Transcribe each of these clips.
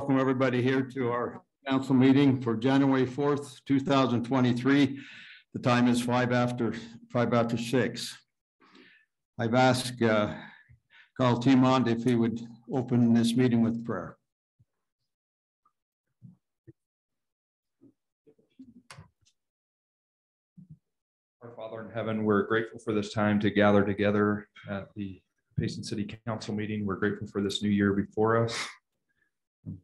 welcome everybody here to our council meeting for January 4th, 2023. The time is 5 after 6. I've asked Carl Timond if he would open this meeting with prayer. Our Father in heaven, we're grateful for this time to gather together at the Payson City Council meeting. We're grateful for this new year before us.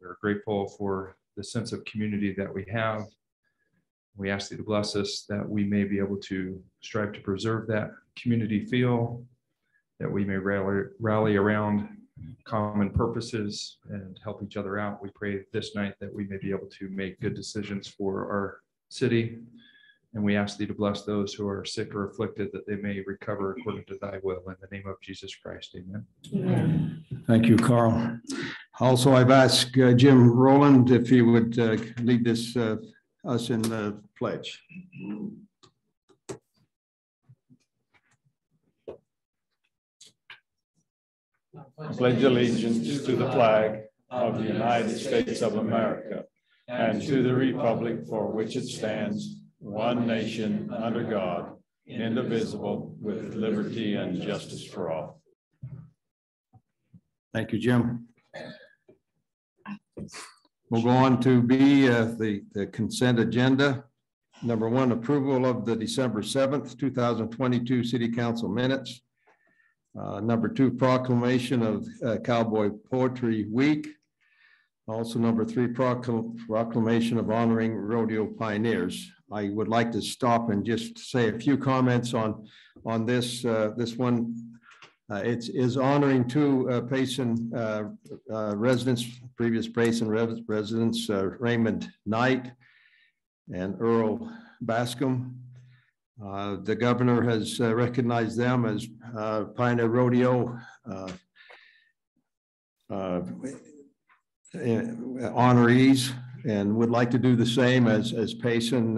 We're grateful for the sense of community that we have. We ask you to bless us that we may be able to strive to preserve that community feel, that we may rally around common purposes and help each other out. We pray this night that we may be able to make good decisions for our city. And we ask thee to bless those who are sick or afflicted, that they may recover according to thy will. In the name of Jesus Christ, amen. Amen. Thank you, Carl. Also, I've asked Jim Rowland if he would lead us in the pledge. I pledge allegiance to the flag of the United States of America and to the republic for which it stands, one nation under God, indivisible, with liberty and justice for all. Thank you, Jim. We'll go on to B, the consent agenda. Number 1, approval of the December 7th, 2022 City Council minutes. Number 2, proclamation of Cowboy Poetry Week. Also, number 3, proclamation of honoring rodeo pioneers. I would like to stop and just say a few comments on this one. It is honoring two Payson residents, previous Payson residents, Raymond Knight and Earl Bascom. The governor has recognized them as Pioneer Rodeo honorees, and would like to do the same as Payson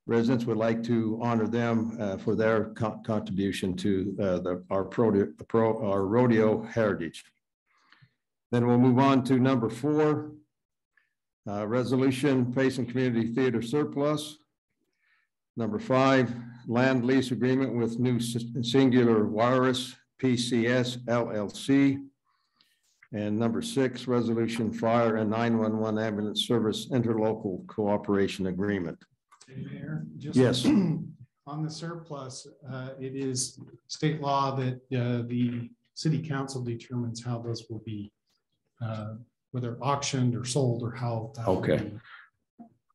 residents would like to honor them for their contribution to our rodeo heritage. Then we'll move on to number 4, resolution Payson Community Theater surplus. Number 5, land lease agreement with New Singular Wireless PCS LLC. And number 6, resolution fire and 911 ambulance service interlocal cooperation agreement. Hey, Mayor, just yes. On the surplus, it is state law that the city council determines how those will be, whether auctioned or sold or how. Okay.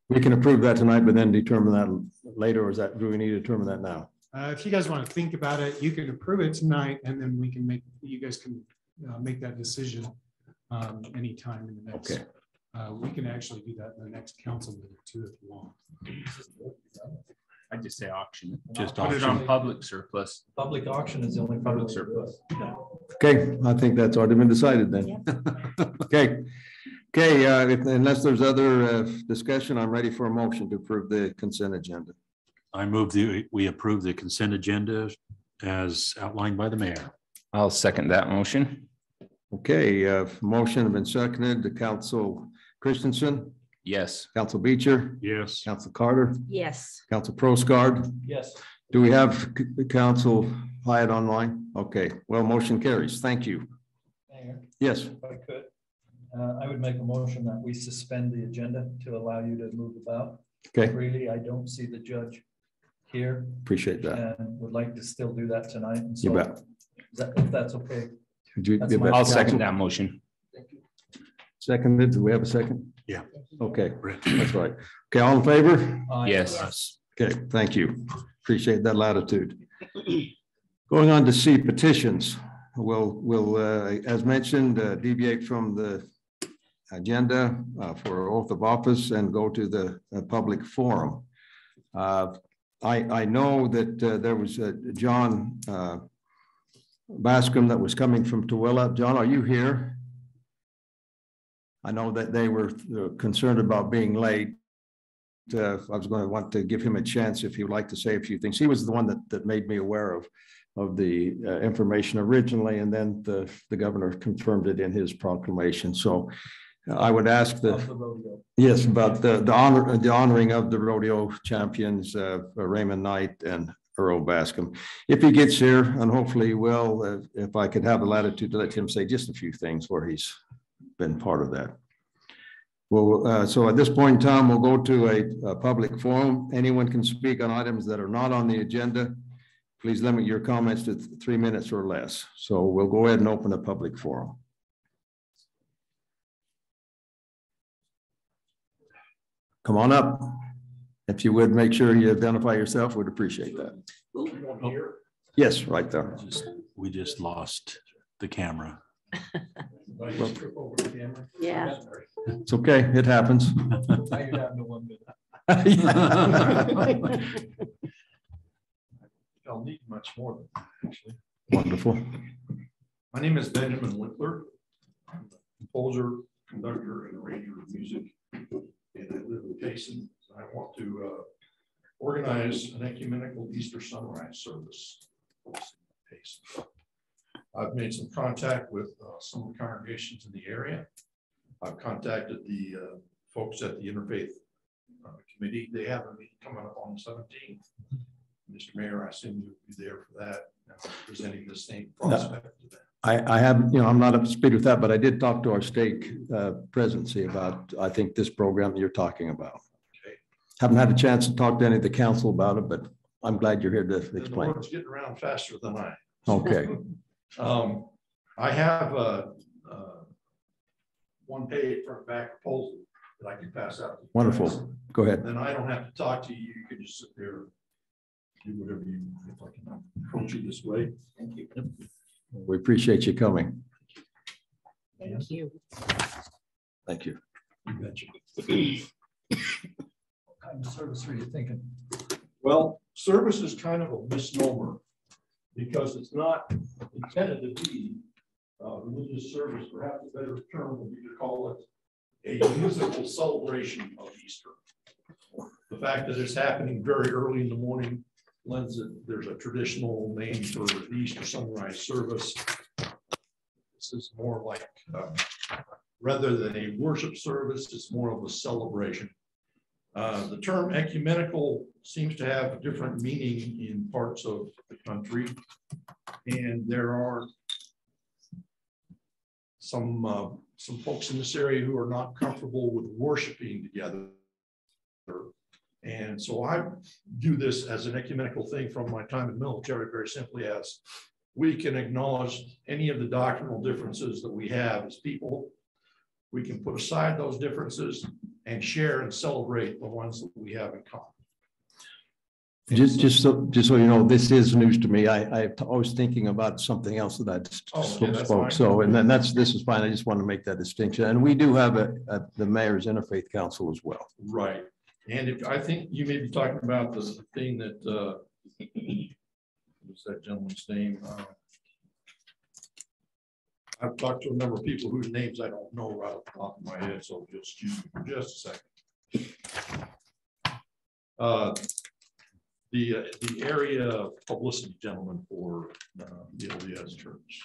We can approve that tonight, but then determine that later, or do we need to determine that now? If you guys want to think about it, you can approve it tonight, and then you guys can make that decision anytime in the next. Okay. We can actually do that in the next council meeting too, if you want. I just say auction. Just put it on public surplus. Public auction is the only public surplus. Okay, I think that's already been decided then. Yeah. Okay, unless there's other discussion, I'm ready for a motion to approve the consent agenda. I move we approve the consent agenda as outlined by the mayor. I'll second that motion. Okay, motion has been seconded. To Council Christensen. Yes. Council Beecher. Yes. Council Carter. Yes. Council Prosgaard. Yes. Do we have Council Hyatt online? Okay, well, motion carries. Thank you. Mayor, yes. if I could, I would make a motion that we suspend the agenda to allow you to move about. Okay. Really, I don't see the judge here. Appreciate that. And would like to still do that tonight. And so you bet. If that's okay. I'll second that motion. Thank you. Seconded. Do we have a second? Yeah. Okay. That's right. Okay. All in favor? Yes. Okay. Thank you. Appreciate that latitude. Going on to C, petitions. We'll as mentioned, deviate from the agenda for oath of office and go to the public forum. I know that there was John Bascom that was coming from Tooele. John, are you here? I know that they were concerned about being late. I was going to want to give him a chance if he would like to say a few things. He was the one that made me aware of the information originally, and then the governor confirmed it in his proclamation. So I would ask of the rodeo. yes, about the honoring of the rodeo champions, Raymond Knight and Earl Bascom. If he gets here, and hopefully he will, if I could have the latitude to let him say just a few things where he's been part of that. Well, so at this point in time, we'll go to a public forum. Anyone can speak on items that are not on the agenda. Please limit your comments to 3 minutes or less. So we'll go ahead and open a public forum. Come on up. If you would make sure you identify yourself, we'd appreciate that. Yes, right there. We just lost the camera. Yeah. It's okay. It happens. Now you're down to 1 minute. I'll need much more than that, actually. Wonderful. My name is Benjamin Winkler. I'm a composer, conductor, and arranger of music. And I live in Payson. I want to organize an ecumenical Easter sunrise service. In Payson. I've made some contact with some of the congregations in the area. I've contacted the folks at the Interfaith Committee. They have a meeting coming up on the 17th. Mr. Mayor, I assume you'll be there for that, presenting the same prospect to them. I have, I'm not up to speed with that, but I did talk to our stake presidency about, I think, this program that you're talking about. Okay. Haven't had a chance to talk to any of the council about it, but I'm glad you're here to explain. The word's getting around faster than I. Okay. I have one page front back proposal that I can pass out. Wonderful. Go ahead. Then I don't have to talk to you. You can just sit there, do whatever you, if I can approach you this way. Thank you. We appreciate you coming. Thank you. Thank you. You betcha. What kind of service are you thinking? Well, service is kind of a misnomer because it's not intended to be religious service. Perhaps a better term would be to call it a musical celebration of Easter. The fact that it's happening very early in the morning lends it, there's a traditional name for the Easter sunrise service. This is more like, rather than a worship service, it's more of a celebration. The term ecumenical seems to have a different meaning in parts of the country. And there are some folks in this area who are not comfortable with worshiping together. And so I do this as an ecumenical thing from my time in the military, very simply as we can acknowledge any of the doctrinal differences that we have as people. We can put aside those differences and share and celebrate the ones that we have in common. Just so you know, this is news to me. I was thinking about something else that I just spoke. So, and then this is fine. I just want to make that distinction. And we do have the Mayor's Interfaith Council as well. Right. And I think you may be talking about the thing that, what's that gentleman's name? I've talked to a number of people whose names I don't know right off the top of my head, so just excuse me for just a second. The area publicity gentleman for the LDS Church.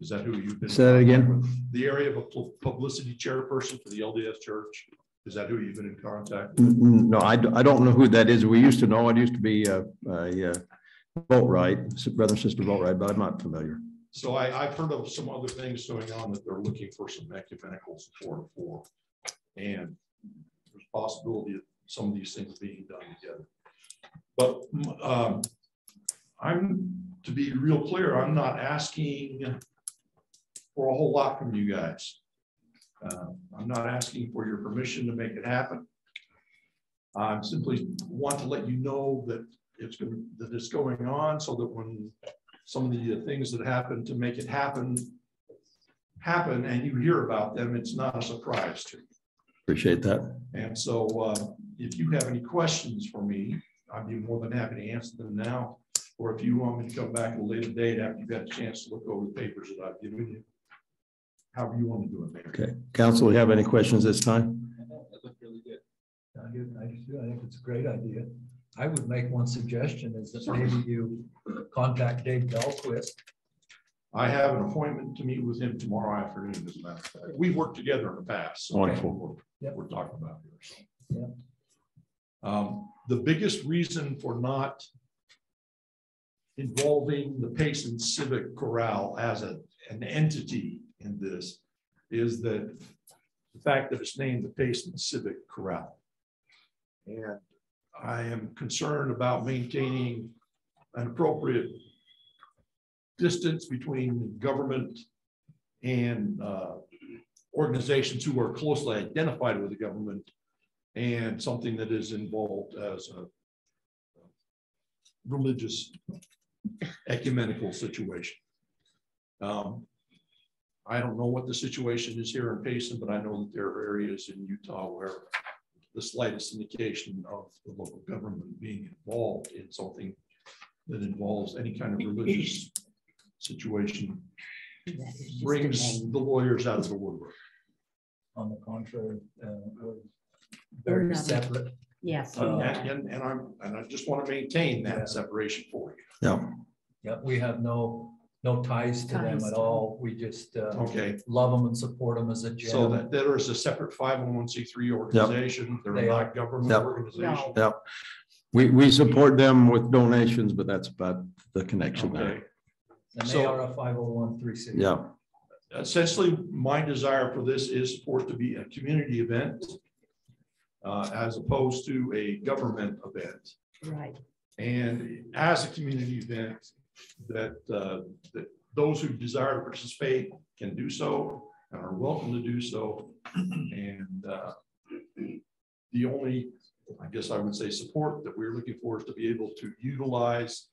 Is that who you've been? Say that again. The area of a publicity chairperson for the LDS Church. Is that who you've been in contact with? No, I don't know who that is. We used to know. It used to be Boatwright, brother and sister Boatwright, but I'm not familiar. So I've heard of some other things going on that they're looking for some ecumenical support for. And there's a possibility of some of these things being done together. But to be real clear, I'm not asking for a whole lot from you guys. I'm not asking for your permission to make it happen. I simply want to let you know that it's going on, so that when some of the things that happen to make it happen and you hear about them, it's not a surprise to you. Appreciate that. And so if you have any questions for me, I'd be more than happy to answer them now. Or if you want me to come back at a later date after you've had a chance to look over the papers that I've given you, however you want to do it, Mayor. Okay. Council, you have any questions this time? That looked really good. I think it's a great idea. I would make one suggestion is that maybe you contact Dave Dahlquist I have an appointment to meet with him tomorrow afternoon, as a matter of fact. We've worked together in the past. So Wonderful. We're talking about here. So. Yeah. The biggest reason for not involving the Payson Civic Corral as an entity in this is that the fact that it's named the Payson Civic Corral. And I am concerned about maintaining an appropriate distance between government and organizations who are closely identified with the government and something that is involved as a religious ecumenical situation. I don't know what the situation is here in Payson, but I know that there are areas in Utah where the slightest indication of the local government being involved in something that involves any kind of religious situation brings the lawyers out of the woodwork. On the contrary, we're very separate. Yes. And I just want to maintain that separation for you. Yeah. Yeah, we have no ties to them at all. We just Okay. love them and support them as a gym. So that there is a separate 501c3 organization. They're They not are. government Yep. organization. Yep. We support them with donations, but that's about the connection Okay. there. And they So- are a 501(c)(3). Yeah. Essentially, my desire for this is for it to be a community event as opposed to a government event. Right. And as a community event, that those who desire to participate can do so and are welcome to do so. And the only, I guess I would say, support that we're looking for is to be able to utilize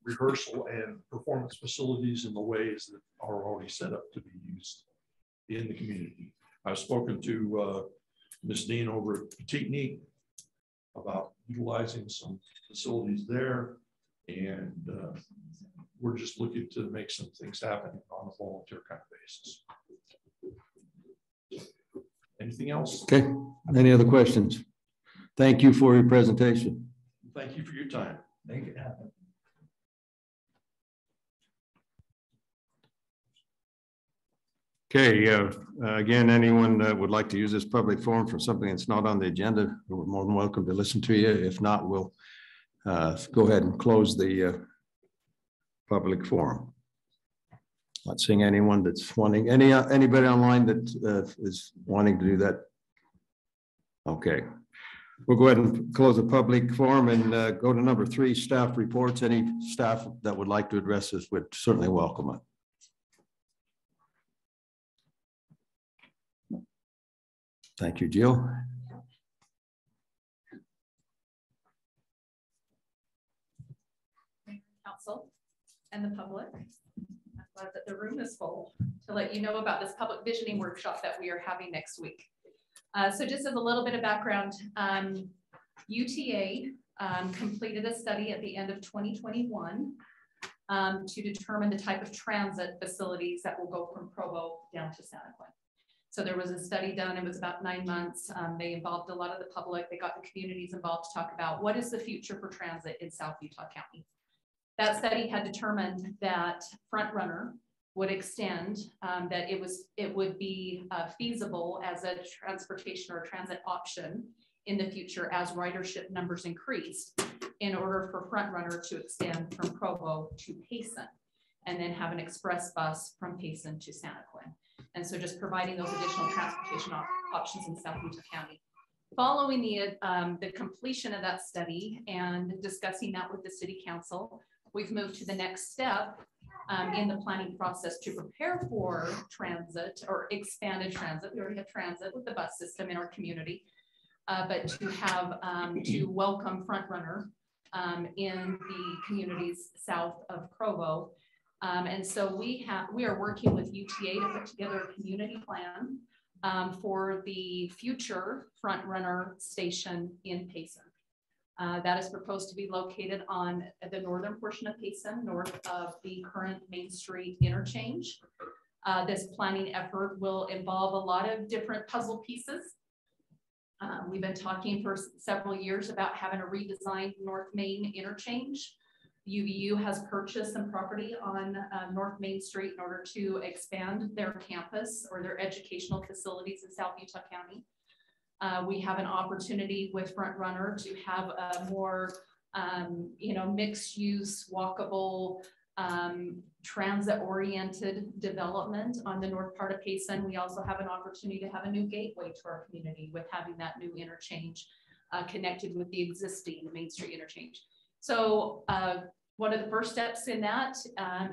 rehearsal and performance facilities in the ways that are already set up to be used in the community. I've spoken to Ms. Dean over at Petite about utilizing some facilities there, and we're just looking to make some things happen on a volunteer kind of basis. Anything else? Okay. Any other questions? Thank you for your presentation. Thank you for your time. Make it happen. Okay, again, anyone that would like to use this public forum for something that's not on the agenda, we're more than welcome to listen to you. If not, we'll go ahead and close the public forum. Not seeing anyone that's wanting, anybody online that is wanting to do that. Okay, we'll go ahead and close the public forum and go to number 3, staff reports. Any staff that would like to address this would certainly welcome it. Thank you, Jill. Council and the public. I'm glad that the room is full to let you know about this public visioning workshop that we are having next week. So just as a little bit of background, UTA completed a study at the end of 2021 to determine the type of transit facilities that will go from Provo down to Santa Clara. So there was a study done, it was about 9 months. They involved a lot of the public. They got the communities involved to talk about what is the future for transit in South Utah County. That study had determined that Front Runner would extend, that it would be feasible as a transportation or transit option in the future as ridership numbers increase in order for Front Runner to extend from Provo to Payson and then have an express bus from Payson to Santa Clara. And so just providing those additional transportation options in South Utah County. Following the completion of that study and discussing that with the city council, we've moved to the next step in the planning process to prepare for transit or expanded transit. We already have transit with the bus system in our community, but to have to welcome Front Runner in the communities south of Provo. And so we are working with UTA to put together a community plan for the future Front Runner station in Payson. That is proposed to be located on the northern portion of Payson, north of the current Main Street interchange. This planning effort will involve a lot of different puzzle pieces. We've been talking for several years about having a redesigned North Main interchange. UVU has purchased some property on North Main Street in order to expand their campus or their educational facilities in South Utah County. We have an opportunity with Front Runner to have a more, mixed use, walkable, transit-oriented development on the north part of Payson. We also have an opportunity to have a new gateway to our community with having that new interchange connected with the existing Main Street interchange. So one of the first steps in that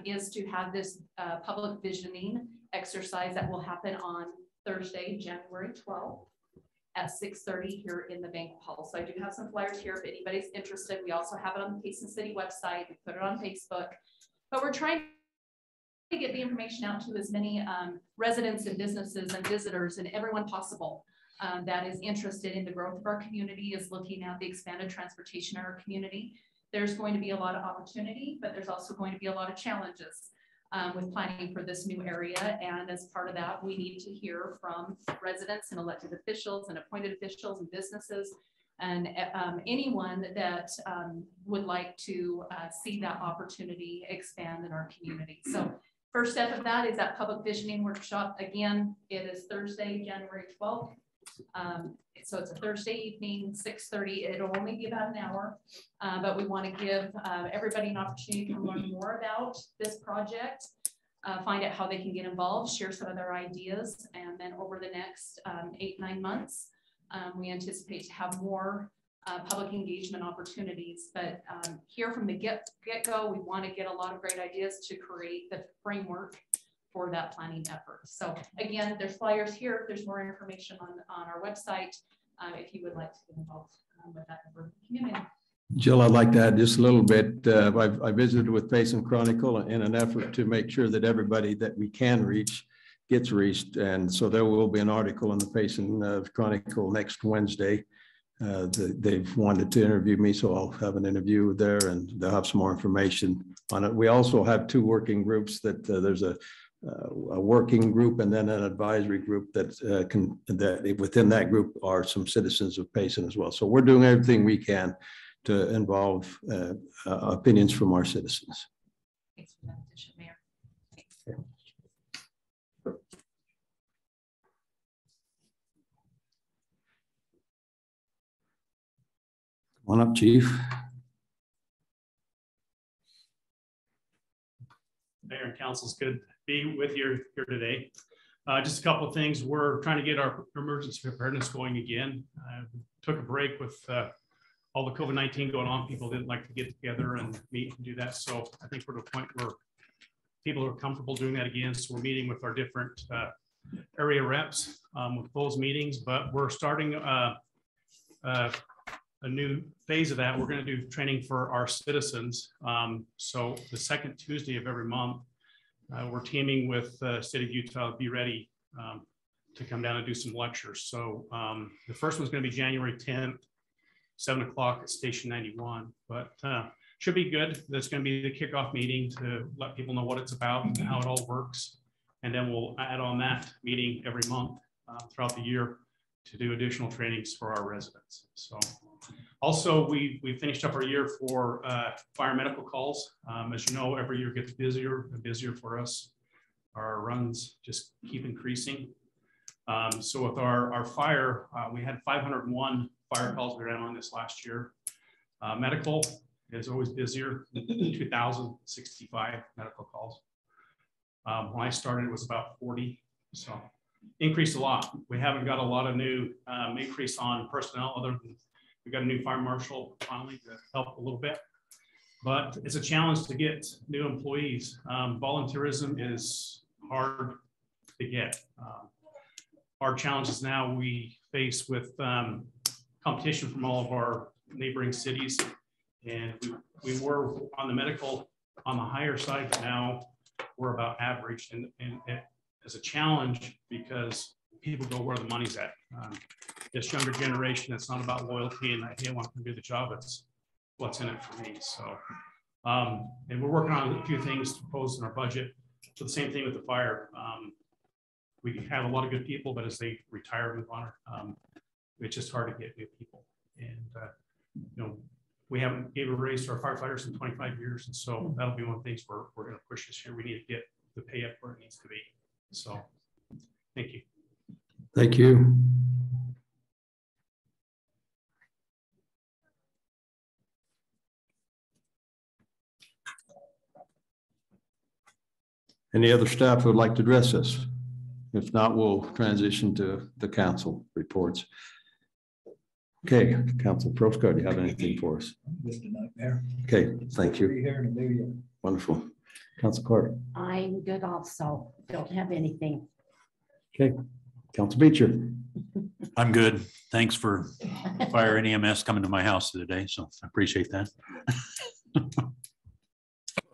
is to have this public visioning exercise that will happen on Thursday, January 12th at 6:30 here in the banquet hall. So I do have some flyers here if anybody's interested. We also have it on the Payson City website. We put it on Facebook, but we're trying to get the information out to as many residents and businesses and visitors and everyone possible that is interested in the growth of our community, is looking at the expanded transportation in our community. There's going to be a lot of opportunity, but there's also going to be a lot of challenges with planning for this new area. And as part of that, we need to hear from residents and elected officials and appointed officials and businesses and anyone that would like to see that opportunity expand in our community. So first step of that is that public visioning workshop. Again, it is Thursday, January 12th. So it's a Thursday evening, 6:30. It'll only be about an hour, but we want to give everybody an opportunity to learn more about this project, find out how they can get involved, share some of their ideas, and then over the next 8-9 months, we anticipate to have more public engagement opportunities. But here from the get-go, we want to get a lot of great ideas to create the framework for that planning effort. So again, there's flyers here. There's more information on our website if you would like to get involved with that community. Jill, I'd like to add just a little bit. I visited with Payson Chronicle in an effort to make sure that everybody that we can reach gets reached. And so there will be an article in the Payson Chronicle next Wednesday. They've wanted to interview me, so I'll have an interview there and they'll have some more information on it. We also have 2 working groups that there's a working group and then an advisory group that within that group are some citizens of Payson as well. So we're doing everything we can to involve opinions from our citizens. Thanks for that addition, Mayor. Okay. Come on up, Chief. Mayor and Council, it's good to be with you here today. Just a couple of things. We're trying to get our emergency preparedness going again. Took a break with all the COVID-19 going on. People didn't like to get together and meet and do that. So I think we're at a point where people are comfortable doing that again. So we're meeting with our different area reps with those meetings, but we're starting a new phase of that. We're going to do training for our citizens. So the second Tuesday of every month, we're teaming with the State of Utah, Be Ready, to come down and do some lectures. So the first one's going to be January 10th, 7 o'clock at Station 91, but should be good. That's going to be the kickoff meeting to let people know what it's about and how it all works. And then we'll add on that meeting every month throughout the year to do additional trainings for our residents. So also we finished up our year for fire medical calls. As you know, every year gets busier and busier for us. Our runs just keep increasing. So with our fire, we had 501 fire calls we ran on this last year. Medical is always busier, 2,065 medical calls. When I started, it was about 40, so increased a lot. We haven't got a lot of new increase on personnel other than we got a new fire marshal finally to help a little bit, but it's a challenge to get new employees. Volunteerism is hard to get. Our challenges now we face with competition from all of our neighboring cities, and we were on the medical on the higher side, but now we're about average, and it is a challenge because people go where the money's at. This younger generation, it's not about loyalty and I want to do the job, it's what's in it for me. So and we're working on a few things to propose in our budget. So the same thing with the fire. We have a lot of good people, but as they retire and move on, it's just hard to get new people. And you know, we haven't gave a raise to our firefighters in 25 years. And so that'll be one of the things we're going to push this year. We need to get the pay up where it needs to be. So thank you. Thank you. Any other staff who would like to address us? If not, we'll transition to the council reports. Okay, Council Prosco, do you have anything for us? Just a nightmare. Okay, thank you. Be here in a new year. Wonderful. Council Carter. I'm good also. Don't have anything. Okay, Council Beecher. I'm good. Thanks for fire and EMS coming to my house today, so I appreciate that.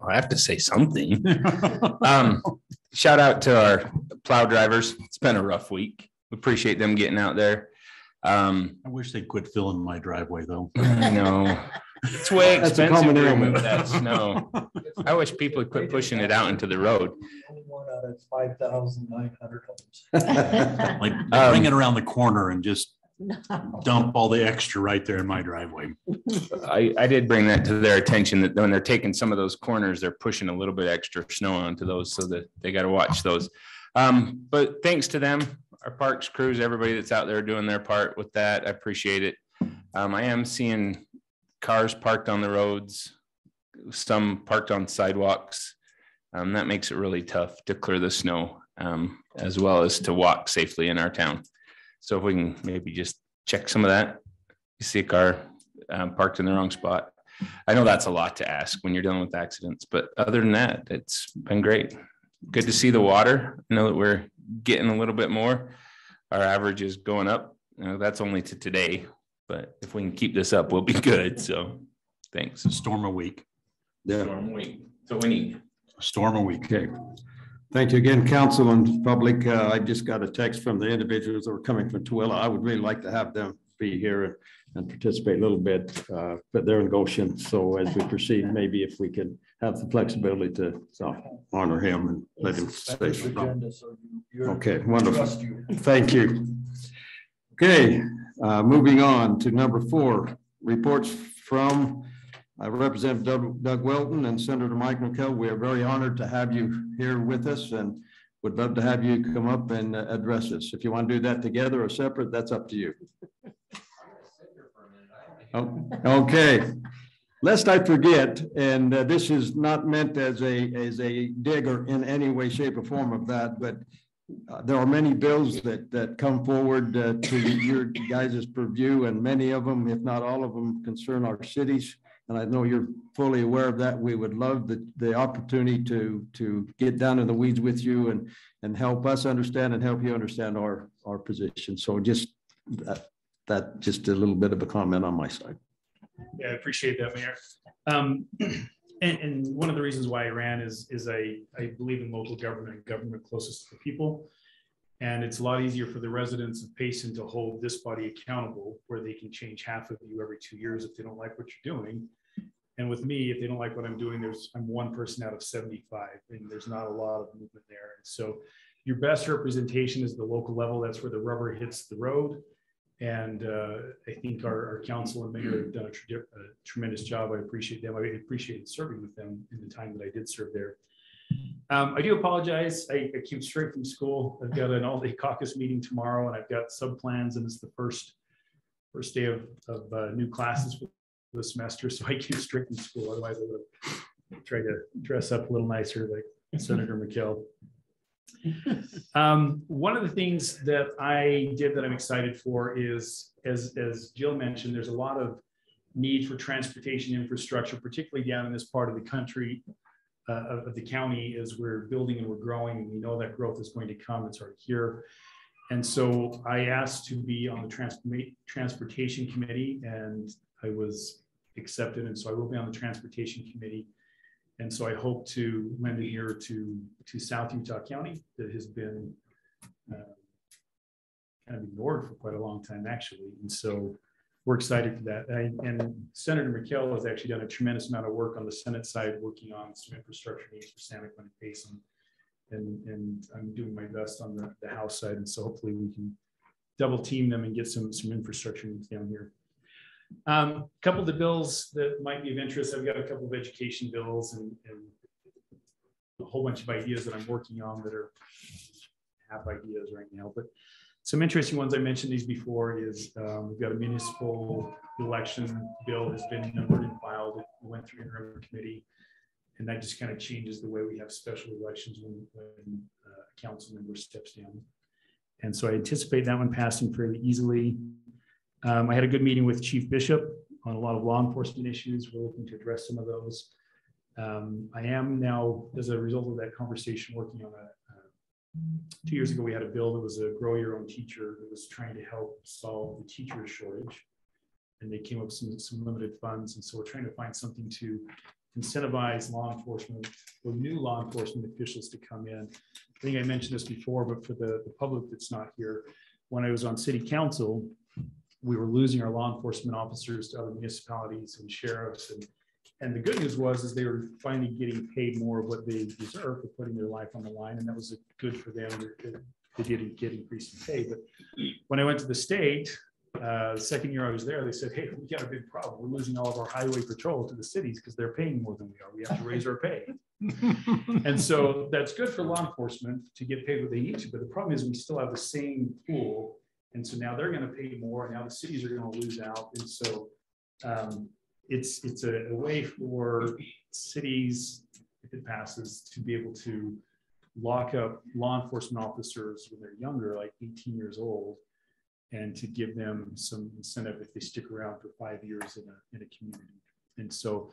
I have to say something. Shout out to our plow drivers. It's been a rough week. Appreciate them getting out there. I wish they'd quit filling my driveway though. I know. It's way That's a expensive common to ailment. remove that snow. I wish people would quit pushing it out into the road. Only one out of 5,900 homes. Like bring it around the corner and just dump all the extra right there in my driveway. I did bring that to their attention that when they're taking some of those corners, they're pushing a little bit extra snow onto those so that they got to watch those. But thanks to them, our parks crews, everybody that's out there doing their part with that. I appreciate it. I am seeing cars parked on the roads, some parked on sidewalks. That makes it really tough to clear the snow, as well as to walk safely in our town. So if we can maybe just check some of that, you see a car parked in the wrong spot. I know that's a lot to ask when you're dealing with accidents, but other than that, it's been great. Good to see the water. I know that we're getting a little bit more. Our average is going up. That's only to today, but if we can keep this up, we'll be good. So thanks. Storm a week. Yeah. Storm week. So we need Storm a week. Okay. Thank you again, council and public. I just got a text from the individuals that were coming from Tooele. I would really like to have them be here and participate a little bit, but they're in Goshen. So as we proceed, maybe if we could have the flexibility to honor him and let him stay. Okay, wonderful. Thank you. Okay, moving on to number 4, reports from Representative Doug Welton and Senator Mike McKell. We are very honored to have you here with us and would love to have you come up and address us. If you want to do that together or separate, that's up to you. Oh, okay. Lest I forget, and this is not meant as a digger in any way, shape, or form of that, but there are many bills that come forward to your guys' purview, and many of them, if not all of them, concern our cities. And I know you're fully aware of that. We would love the opportunity to get down in the weeds with you and help us understand and help you understand our position. So just that just a little bit of a comment on my side. Yeah, I appreciate that, Mayor. And one of the reasons why I ran is I believe in local government closest to the people. And it's a lot easier for the residents of Payson to hold this body accountable, where they can change half of you every 2 years if they don't like what you're doing. And with me, if they don't like what I'm doing, I'm one person out of 75, and there's not a lot of movement there. And so your best representation is the local level. That's where the rubber hits the road. And I think our council and mayor have done a tremendous job. I appreciate them. I appreciated serving with them in the time that I did serve there. I do apologize. I came straight from school. I've got an all-day caucus meeting tomorrow, and I've got sub-plans, and it's the first day of new classes for the semester. So I came straight from school. Otherwise, I would have tried to dress up a little nicer like Senator McKell. One of the things that I did that I'm excited for is, as Jill mentioned, there's a lot of need for transportation infrastructure, particularly down in this part of the country, of the county, as we're building and we're growing, and we know that growth is going to come. It's already here. And so I asked to be on the transportation committee, and I was accepted. And so I will be on the transportation committee. And so I hope to lend an ear to South Utah County that has been kind of ignored for quite a long time, actually. And so we're excited for that. And Senator McKell has actually done a tremendous amount of work on the Senate side, working on some infrastructure needs for Santaquin and Payson. And I'm doing my best on the House side. And so hopefully we can double team them and get some infrastructure needs down here. Couple of the bills that might be of interest, I've got a couple of education bills and a whole bunch of ideas that I'm working on that are half ideas right now, but some interesting ones. I mentioned these before is we've got a municipal election bill has been numbered and filed. It went through interim committee, and that just kind of changes the way we have special elections when a council member steps down. And so I anticipate that one passing fairly easily. I had a good meeting with Chief Bishop on a lot of law enforcement issues. We're looking to address some of those. I am now, as a result of that conversation, working on 2 years ago, we had a bill that was a grow your own teacher that was trying to help solve the teacher shortage. And they came up with some limited funds. And so we're trying to find something to incentivize law enforcement or new law enforcement officials to come in. I think I mentioned this before, but for the public that's not here, when I was on city council, we were losing our law enforcement officers to other municipalities and sheriffs. And the good news was they were finally getting paid more of what they deserve for putting their life on the line. And that was good for them. They didn't get increased in pay. But when I went to the state, the second year I was there, they said, hey, we got a big problem. We're losing all of our highway patrol to the cities because they're paying more than we are. We have to raise our pay. And so that's good for law enforcement to get paid what they need to. But the problem is we still have the same pool. And so now they're going to pay more. And now the cities are going to lose out. And so it's a way for cities, if it passes, to be able to lock up law enforcement officers when they're younger, like 18 years old, and to give them some incentive if they stick around for 5 years in a community. And so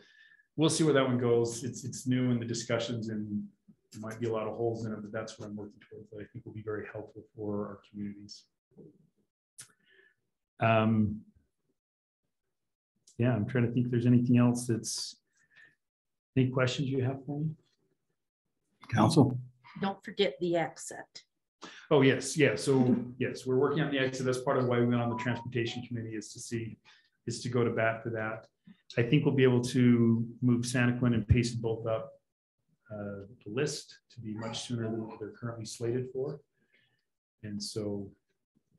we'll see where that one goes. It's new in the discussions, and there might be a lot of holes in it, but that's what I'm working towards that I think will be very helpful for our communities. Yeah, I'm trying to think if there's anything else that's, any questions you have for me? Council? Don't forget the exit. Oh, yes. Yeah. So yes, we're working on the exit. That's part of why we went on the transportation committee is to go to bat for that. I think we'll be able to move Santaquin and Payson both up the list to be much sooner than what they're currently slated for. And so,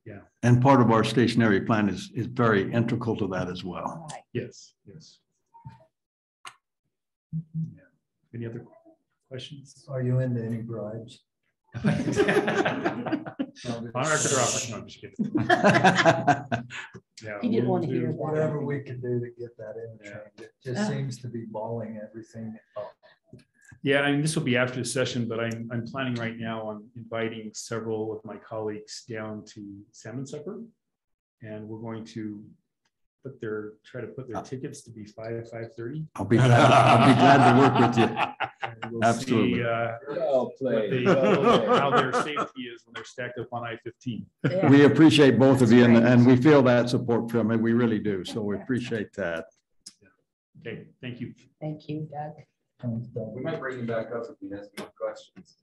yeah. And part of our stationary plan is very integral to that as well. Right. Yes. Yes. Yeah. Any other questions? Are you into any bribes? On record or off? No, I'm just kidding. Yeah, He didn't want to hear that. Whatever we could do to get that in there. It just seems to be balling everything up. Yeah, I mean, this will be after the session, but I'm planning right now on inviting several of my colleagues down to salmon supper, and we're going to try to put their tickets to be 5:30. I'll be glad to work with you. We'll Absolutely. See, how their safety is when they're stacked up on I-15. Yeah. We appreciate both of you, and we feel that support from it. We really do. So we appreciate that. Okay, thank you. Thank you, Doug. We might bring you back up if you ask more questions.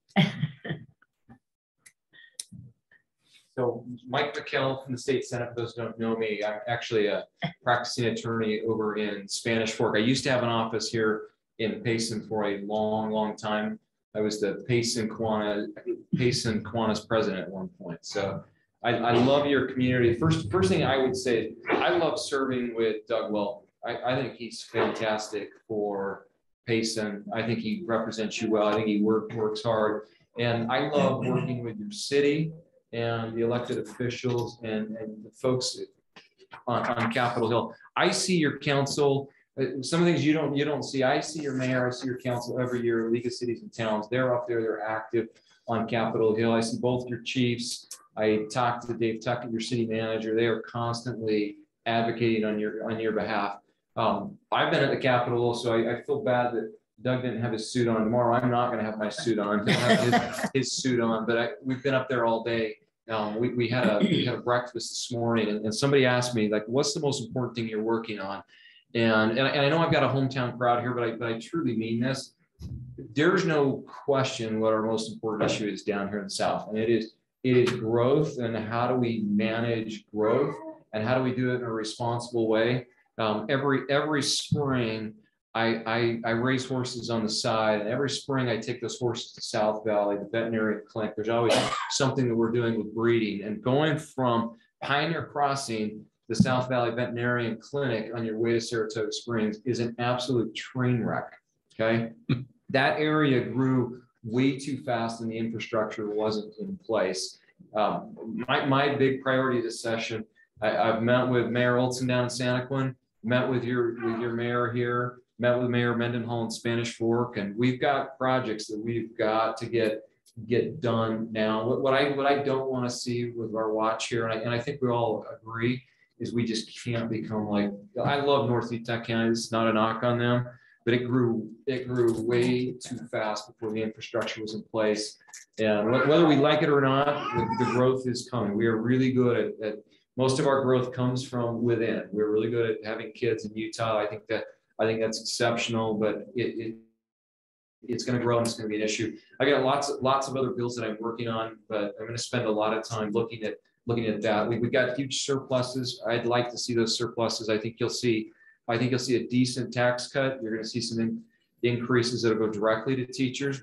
So Mike McKell from the State Senate, for those who don't know me, I'm actually a practicing attorney over in Spanish Fork. I used to have an office here in Payson for a long, long time. I was the Payson Kiwanis president at one point. So I love your community. First thing I would say, I love serving with Doug Welton. I think he's fantastic for Payson. I think he represents you well. I think he works hard. And I love working with your city and the elected officials and the folks on Capitol Hill. I see your council. Some of the things you don't see. I see your mayor. I see your council every year. League of Cities and Towns. They're up there. They're active on Capitol Hill. I see both your chiefs. I talked to Dave Tuckett, your city manager. They are constantly advocating on your behalf. I've been at the Capitol, so I feel bad that Doug didn't have his suit on. Tomorrow, I'm not going to have my suit on. He'll have his suit on. But we've been up there all day. We had a breakfast this morning, and somebody asked me, like, what's the most important thing you're working on? And I know I've got a hometown crowd here, but I truly mean this. There's no question what our most important issue is down here in the South, and it is growth, and how do we manage growth, and how do we do it in a responsible way. Every spring, I raise horses on the side, and every spring I take those horses to South Valley, the veterinary clinic. There's always something that we're doing with breeding, and going from Pioneer Crossing the South Valley Veterinarian Clinic on your way to Saratoga Springs is an absolute train wreck. Okay. That area grew way too fast and the infrastructure wasn't in place. My big priority this session, I've met with Mayor Olson down in Santaquin, met with your mayor here, met with Mayor Mendenhall in Spanish Fork, and we've got projects that we've got to get done now. What I don't want to see with our watch here, and I think we all agree, is we just can't become like, I love North Utah County, it's not a knock on them, but it grew way too fast before the infrastructure was in place. And whether we like it or not, the growth is coming. We are really good at most of our growth comes from within. We're really good at having kids in Utah. I think that's exceptional, but it's going to grow and it's going to be an issue. I got lots of other bills that I'm working on, but I'm going to spend a lot of time looking at that. We got huge surpluses. I'd like to see those surpluses. I think you'll see a decent tax cut. You're going to see some increases that'll go directly to teachers.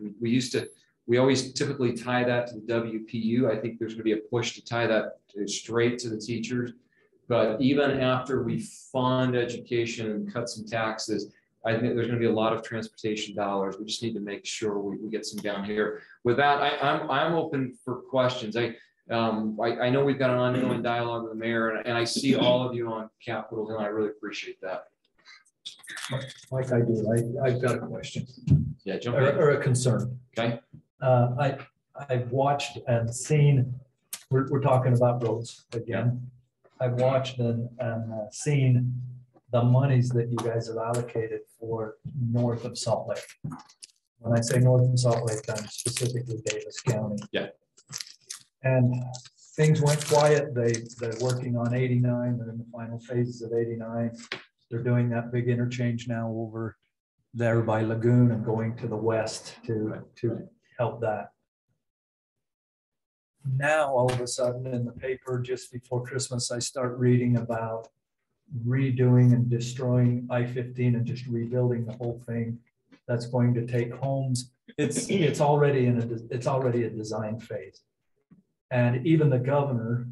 We always typically tie that to the WPU. I think there's going to be a push to tie that straight to the teachers. But even after we fund education and cut some taxes, I think there's going to be a lot of transportation dollars. We just need to make sure we get some down here. With that, I'm open for questions. I know we've got an ongoing dialogue with the mayor, and I see all of you on Capitol Hill. I really appreciate that. Like I do, I've got a question. Yeah, jump in. Or a concern. Okay. I've watched and seen, we're talking about roads again. I've watched and seen the monies that you guys have allocated for north of Salt Lake. When I say north of Salt Lake, I'm specifically Davis County. Yeah. And things went quiet. They're working on 89. They're in the final phases of 89. They're doing that big interchange now over there by Lagoon and going to the west to help that. Now, all of a sudden in the paper just before Christmas, I start reading about redoing and destroying I-15 and just rebuilding the whole thing. That's going to take homes. It's already a design phase. And even the governor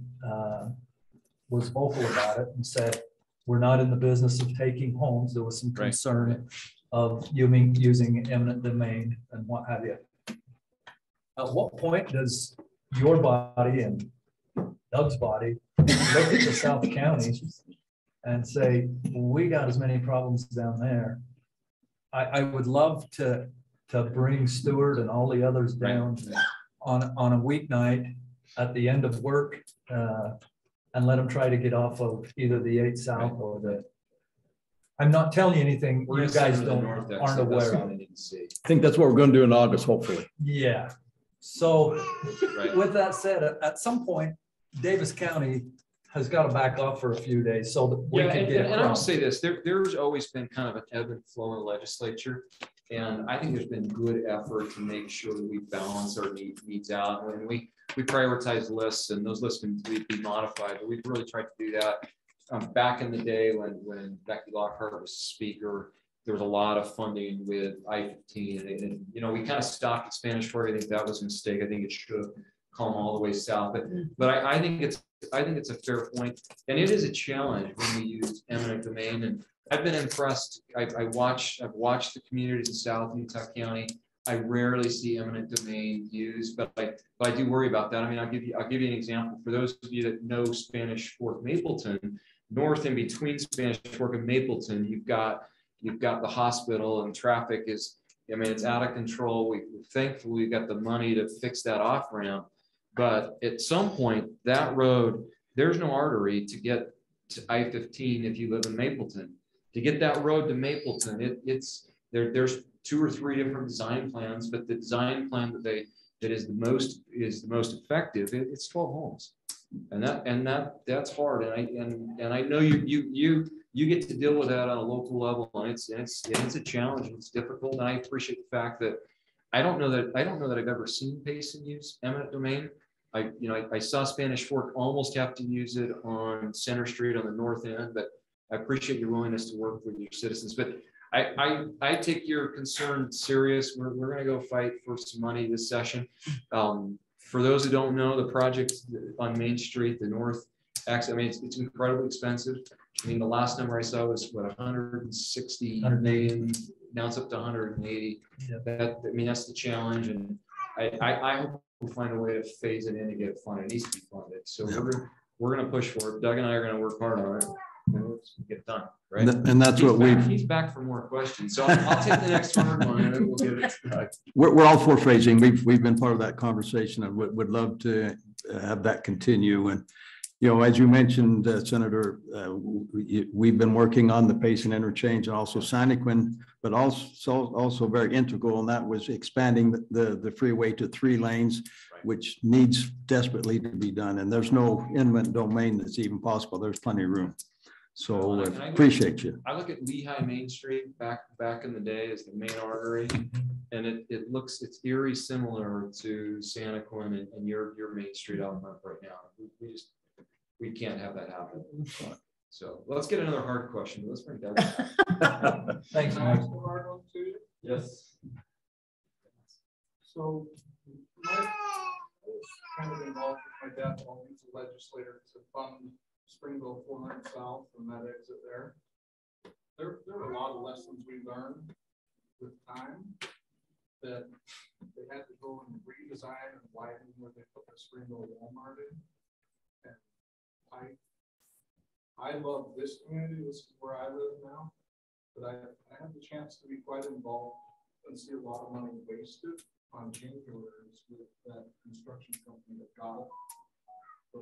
was vocal about it and said, we're not in the business of taking homes. There was some concern of using eminent domain and what have you. At what point does your body and Doug's body look at the South County and say, we got as many problems down there? I would love to bring Stewart and all the others down on a weeknight at the end of work and let them try to get off of either the 8 South or the. I'm not telling you anything you guys aren't aware of. I think that's what we're going to do in August, hopefully. Yeah. So with that said, at some point, Davis County has got to back off for a few days so that we can get and I'll say this, there's always been kind of an ebb and flow in the legislature. And I think there's been good effort to make sure that we balance our needs out. When we prioritize lists, and those lists can be modified, but we've really tried to do that. Back in the day when Becky Lockhart was speaker, there was a lot of funding with I-15, and we kind of stopped at Spanish Fork. I think that was a mistake. I think it should have come all the way south. But I think it's a fair point, and it is a challenge when we use eminent domain. And I've been impressed. I've watched the communities in South Utah County. I rarely see eminent domain used, but I do worry about that. I mean, I'll give you an example. For those of you that know Spanish Fork Mapleton, north in between Spanish Fork and Mapleton, you've got the hospital, and traffic is, it's out of control. Thankfully we've got the money to fix that off ramp, but at some point that road, there's no artery to get to I-15 if you live in Mapleton. To get that road to Mapleton, there's 2 or 3 different design plans, but the design plan that is the most effective, it's 12 homes. And that's hard. And I know you get to deal with that on a local level, and it's a challenge, and it's difficult. And I appreciate the fact that I don't know that I've ever seen Payson use eminent domain. I saw Spanish Fork almost have to use it on Center Street on the north end, but I appreciate your willingness to work with your citizens. But I take your concern serious. We're going to go fight for some money this session. For those who don't know, the project on Main Street, the I mean, it's incredibly expensive. I mean, the last number I saw was what, 160 million. Now it's up to 180. Yeah. I mean, that's the challenge, and I hope we'll find a way to phase it in and get it funded. It needs to be funded. So we're gonna push for it. Doug and I are gonna work hard on it. And let's get it done, right? And that's what he's back for more questions. So I'll take the next hard one and then we'll give it to Doug. we're all for phasing. We've been part of that conversation and would love to have that continue. And, you know, as you mentioned, Senator, we've been working on the Payson interchange and also Santaquin, but also very integral, and that was expanding the freeway to 3 lanes, which needs desperately to be done. And there's no eminent domain that's even possible. There's plenty of room. So appreciate you. I look at Lehigh Main Street back in the day as the main artery, and it's eerie similar to Santaquin and your Main Street out right now. We can't have that happen. So let's get another hard question. Let's bring Doug. Thanks, Mike. Yes. So I was kind of involved with my dad while he was a legislator to fund Springville 400 South and that exit there. There were a lot of lessons we learned with time that they had to go and redesign and widen where they put the Springville Walmart in. And I love this community. This is where I live now, but I had the chance to be quite involved and see a lot of money wasted on change orders with that construction company that got it. So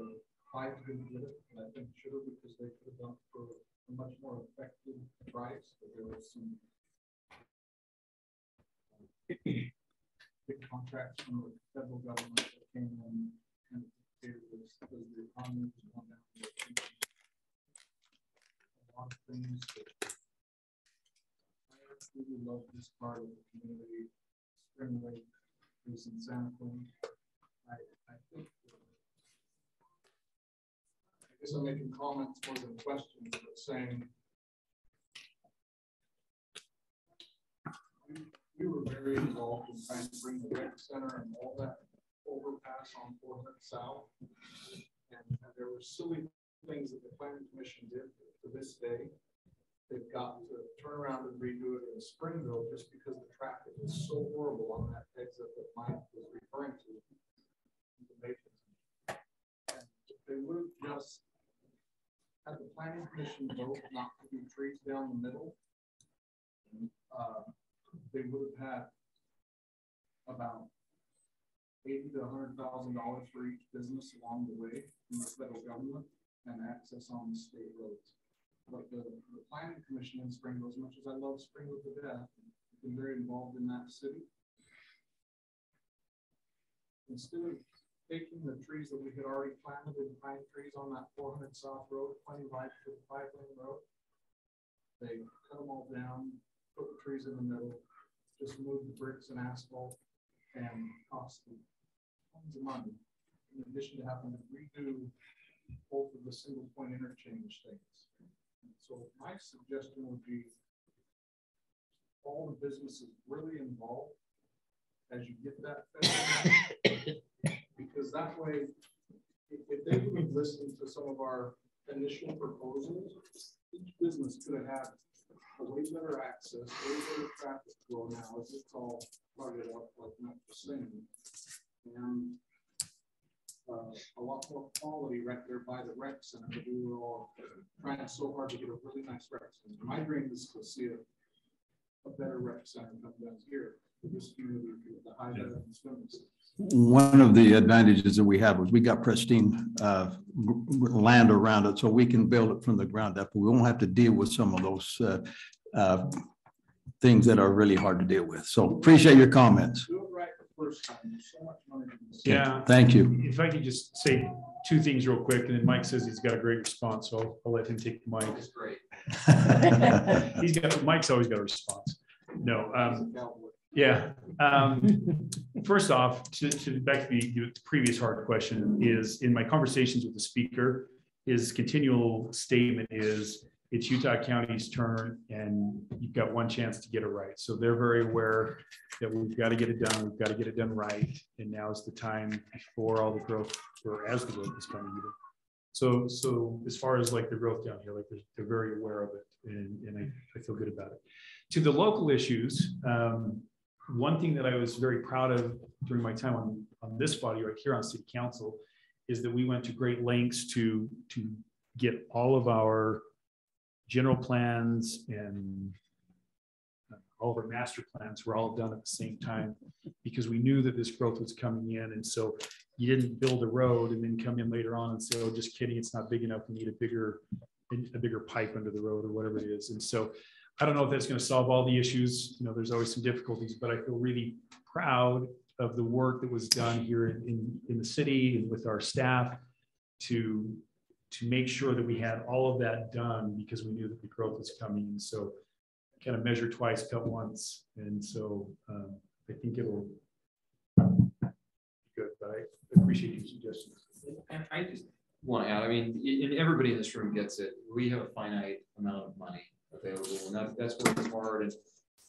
I didn't get it, and I think should have, because they could have done it for a much more effective price. But there was some big contracts from the federal government that came in and dictated this because the economy was going down. A lot of things that I absolutely love this part of the community. Spring Lake, Payson, Santaquin. I think. I guess I'm making comments more than questions, but saying we were very involved in trying to bring the rec center and all that overpass on 400 South, and there were silly things that the planning commission did to this day. They've got to turn around and redo it in Springville just because the traffic is so horrible on that exit that Mike was referring to. And if they would have just had the planning commission vote not to do trees down the middle, they would have had about $80,000 to $100,000 for each business along the way from the federal government and access on the state roads. But the planning commission in Springville, as much as I love Springville to death, I've been very involved in that city. Instead of taking the trees that we had already planted in pine trees on that 400 South Road, 25 to the 5-lane road, they cut them all down, put the trees in the middle, just move the bricks and asphalt, and cost them tons of money. In addition to having to redo both of the single point interchange things. So my suggestion would be all the businesses really involved as you get that federal, because that way, if they would have listened to some of our initial proposals, each business could have had a way better access, way better traffic flow now, as it's all plugged up like not the same, and a lot more quality right there by the rec center. We were all trying so hard to get a really nice rec center. My dream is to see a better rec center come down here for this community, the high dive and swimming. One of the advantages that we have is we got pristine land around it, so we can build it from the ground up. We won't have to deal with some of those things that are really hard to deal with. So appreciate your comments. Do it right the first time. There's so much money in this. Yeah. Thank you. If I could just say 2 things real quick, and then Mike says he's got a great response, so I'll let him take the mic. It's great. Mike's always got a response. No. Yeah. First off, to back to the previous hard question is, in my conversations with the speaker, his continual statement is, it's Utah County's turn and you've got one chance to get it right. So they're very aware that we've got to get it done. We've got to get it done right. And now is the time before all the growth, or as the growth is coming, So as far as like the growth down here, like they're very aware of it, and I feel good about it. To the local issues, one thing that I was very proud of during my time on this body right here on city council is that we went to great lengths to get all of our general plans and all of our master plans were all done at the same time, because we knew that this growth was coming in. And so you didn't build a road and then come in later on and say, oh, just kidding, it's not big enough, we need a bigger pipe under the road or whatever it is. And so I don't know if that's going to solve all the issues. You know, there's always some difficulties, but I feel really proud of the work that was done here in the city and with our staff to make sure that we had all of that done, because we knew that the growth was coming. And so kind of measure twice, cut once. And so I think it'll be good, but I appreciate your suggestions. And I just want to add, I mean, and everybody in this room gets it. We have a finite amount of money available, and that's where it's hard.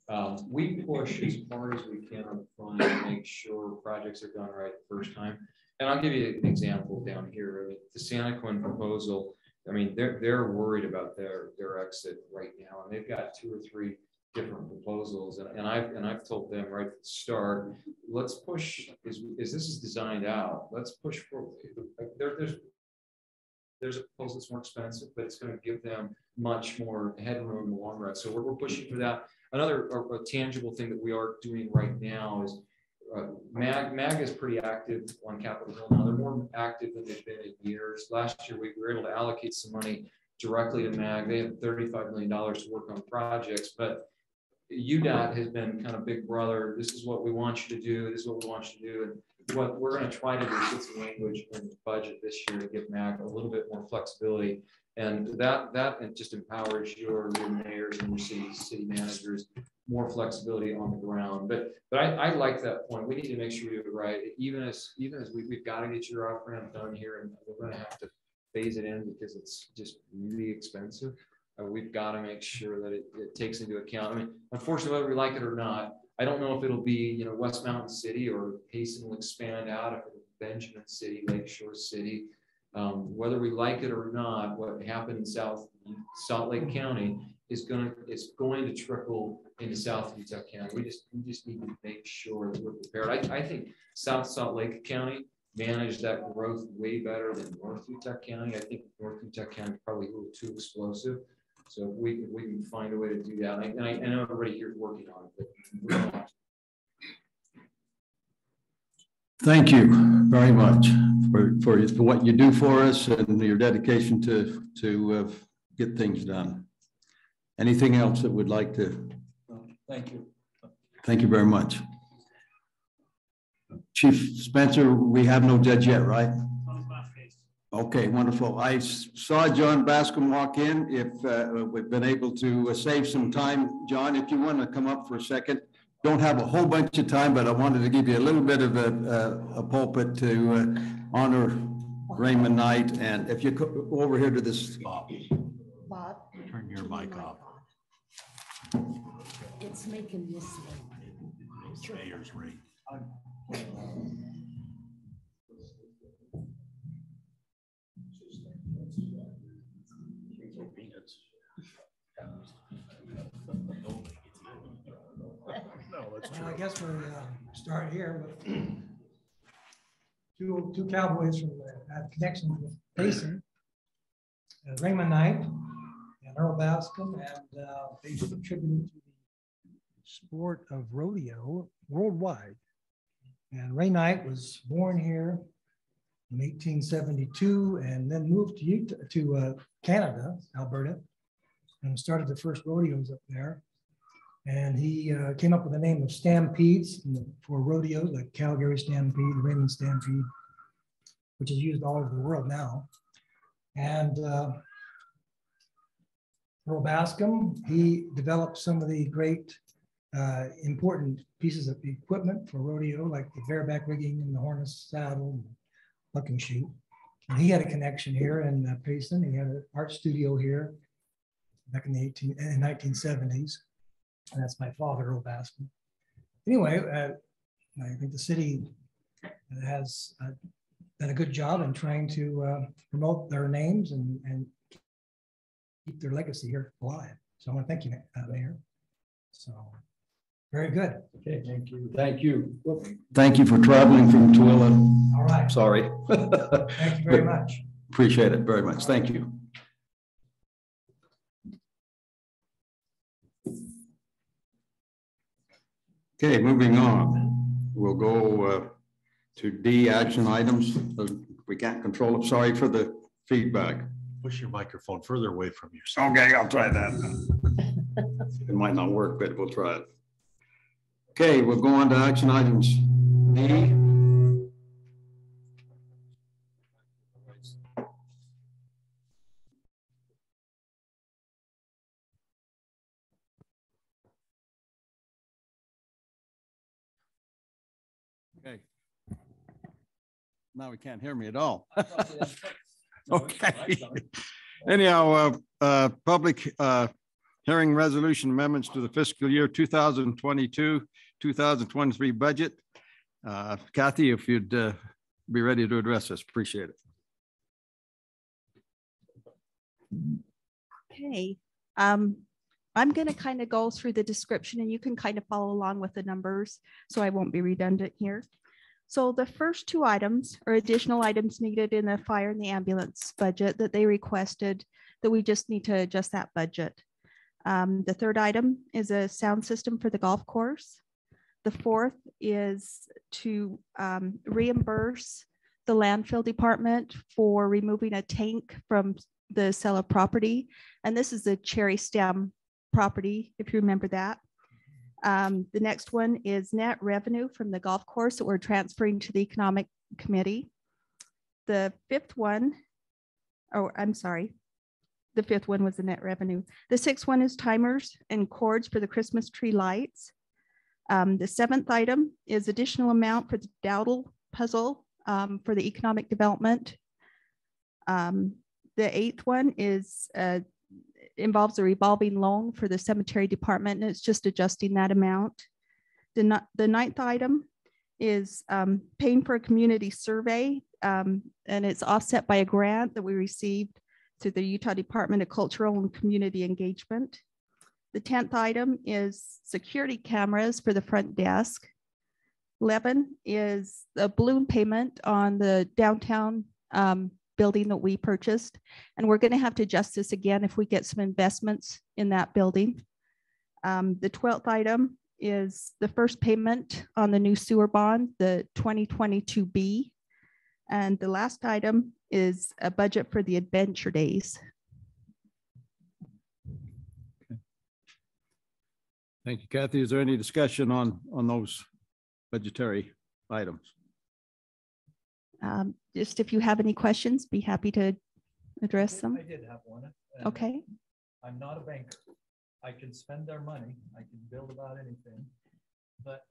And we push as hard as we can on front to make sure projects are done right the first time. And I'll give you an example down here. I mean, the Santaquin proposal, I mean, they're worried about their exit right now, and they've got 2 or 3 different proposals. And I've told them right at the start, let's push as this is designed out. Let's push for there's a proposal that's more expensive, but it's going to give them much more headroom in the long run. So we're pushing for that. Another a tangible thing that we are doing right now is MAG is pretty active on Capitol Hill now. They're more active than they've been in years. Last year, we were able to allocate some money directly to MAG. They have $35 million to work on projects, but UDOT has been kind of big brother. This is what we want you to do. This is what we want you to do. And what we're going to try to do is get some language in the budget this year to give MAG a little bit more flexibility. And that just empowers your mayors and your city managers more flexibility on the ground. But I like that point. We need to make sure we do it right. Even as we've got to get your off ramp done here, and we're going to have to phase it in because it's just really expensive. We've got to make sure that it takes into account. I mean, unfortunately, whether we like it or not, I don't know if it'll be West Mountain City or Payson will expand out, if it'll be Benjamin City, Lakeshore City. Whether we like it or not, what happened in Salt Lake County is going to trickle into South Utah County. We just need to make sure that we're prepared. I think South Salt Lake County managed that growth way better than North Utah County. I think North Utah County is probably a little too explosive. So we can find a way to do that. And I know everybody here is working on it, but thank you very much for what you do for us and your dedication to get things done. Anything else that would like to? Thank you. Thank you very much. Chief Spencer, we have no judge yet, right? Okay, wonderful. I saw John Bascom walk in. If we've been able to save some time, John, if you want to come up for a second. Don't have a whole bunch of time, but I wanted to give you a little bit of a pulpit to honor Raymond Knight. And if you go over here to this. Bob, Turn your mic off. It's making this one. Mayor's ring. Well, I guess we'll start here with two cowboys from have connections with Payson, Raymond Knight and Earl Bascom, and they contributed to the sport of rodeo worldwide. And Ray Knight was born here in 1872 and then moved to Canada, Alberta, and started the first rodeos up there. And he came up with the name of Stampedes for rodeos, like Calgary Stampede, Raymond Stampede, which is used all over the world now. And Earl Bascom, he developed some of the great important pieces of equipment for rodeo, like the bareback rigging and the harness saddle, and bucking chute. And he had a connection here in Payson. He had an art studio here back in the 1970s. And that's my father, Earl Bascom. Anyway, I think the city has done a good job in trying to promote their names and keep their legacy here alive. So I want to thank you, Mayor. So very good. Okay, thank you. Thank you. Thank you for traveling from Tooele. All right. Sorry. Thank you very much. Appreciate it very much. Thank you. Okay, moving on. We'll go to D, action items. We can't control it. Sorry for the feedback. Push your microphone further away from you. Okay, I'll try that. It might not work, but we'll try it. Okay, we'll go on to action items D. Okay. Now we can't hear me at all. Okay. Anyhow, public hearing resolution amendments to the fiscal year 2022, 2023 budget. Kathy, if you'd be ready to address us, appreciate it. Okay. I'm going to kind of go through the description and you can kind of follow along with the numbers, so I won't be redundant here. So the first two items are additional items needed in the fire and the ambulance budget that they requested, that we just need to adjust that budget. The third item is a sound system for the golf course. The fourth is to reimburse the landfill department for removing a tank from the sale of property. And this is the cherry stem property, if you remember that. The next one is net revenue from the golf course that we're transferring to the economic committee. The fifth one, the fifth one was the net revenue. The sixth one is timers and cords for the Christmas tree lights. The seventh item is additional amount for the Dowdle puzzle for the economic development. The eighth one is involves a revolving loan for the cemetery department, and it's just adjusting that amount. The ninth item is paying for a community survey, and it's offset by a grant that we received through the Utah Department of Cultural and Community Engagement. The 10th item is security cameras for the front desk. 11 is the balloon payment on the downtown building that we purchased. And we're going to have to adjust this again if we get some investments in that building. The 12th item is the first payment on the new sewer bond, the 2022B. And the last item is a budget for the adventure days. Thank you, Kathy. Is there any discussion on those budgetary items? Just if you have any questions, be happy to address them. I did have one. Okay. I'm not a banker. I can spend their money. I can build about anything, but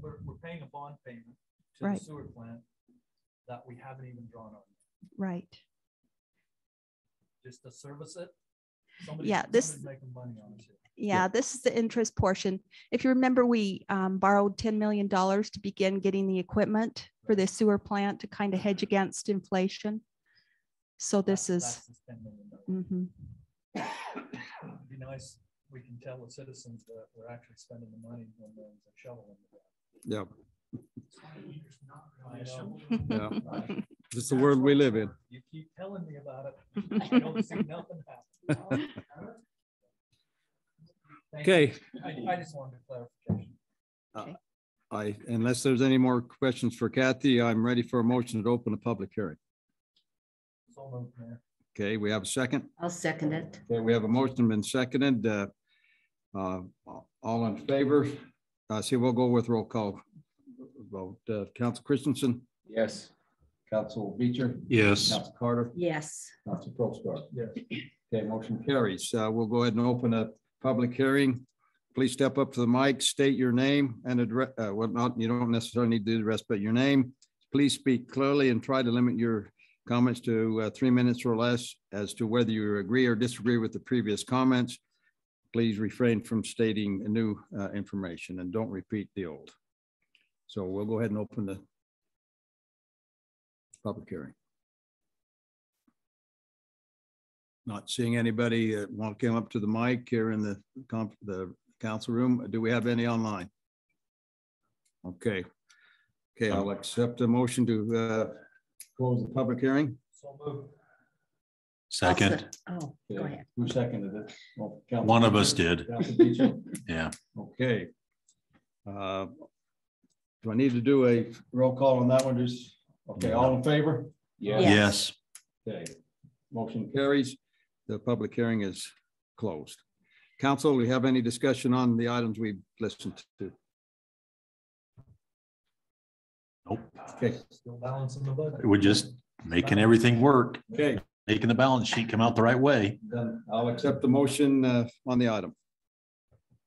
we're paying a bond payment to the sewer plant that we haven't even drawn on. Right. Just to service it. This making money on it. Yeah, this is the interest portion. If you remember, we borrowed $10 million to begin getting the equipment for the sewer plant to kind of hedge against inflation. So this is. Mm-hmm. It'd be nice. We can tell the citizens that we're actually spending the money when there's a shovel in the ground. Yeah. It's the world we live in. You keep telling me about it. I don't see nothing happen. Okay. I just wanted clarification. Unless there's any more questions for Kathy, I'm ready for a motion to open a public hearing. So moved, Mayor. Okay, we have a second. I'll second it. Okay, we have a motion been seconded. All in favor? We'll go with roll call vote. Council Christensen? Yes. Council Beecher? Yes. Council Carter? Yes. Council Prostar? Yes. Okay, motion carries. We'll go ahead and open a public hearing. Please step up to the mic, state your name and address. You don't necessarily need to do the rest, but your name. Please speak clearly and try to limit your comments to 3 minutes or less. As to whether you agree or disagree with the previous comments, please refrain from stating new information and don't repeat the old. So we'll go ahead and open the public hearing? Not seeing anybody want to come up to the mic here in the council room. Do we have any online? Okay. Okay, I'll accept a motion to close the public hearing. So moved. Second. Oh, go ahead. Who seconded it? Well, One of us did. Beecher? Yeah. Okay. Do I need to do a roll call on that one? Just, okay, all in favor? Yes. Okay, motion carries. The public hearing is closed. Council, do we have any discussion on the items we've listened to? Nope. Okay. Still balancing the budget. We're just making everything work, Okay, making the balance sheet come out the right way. then I'll accept the motion on the item.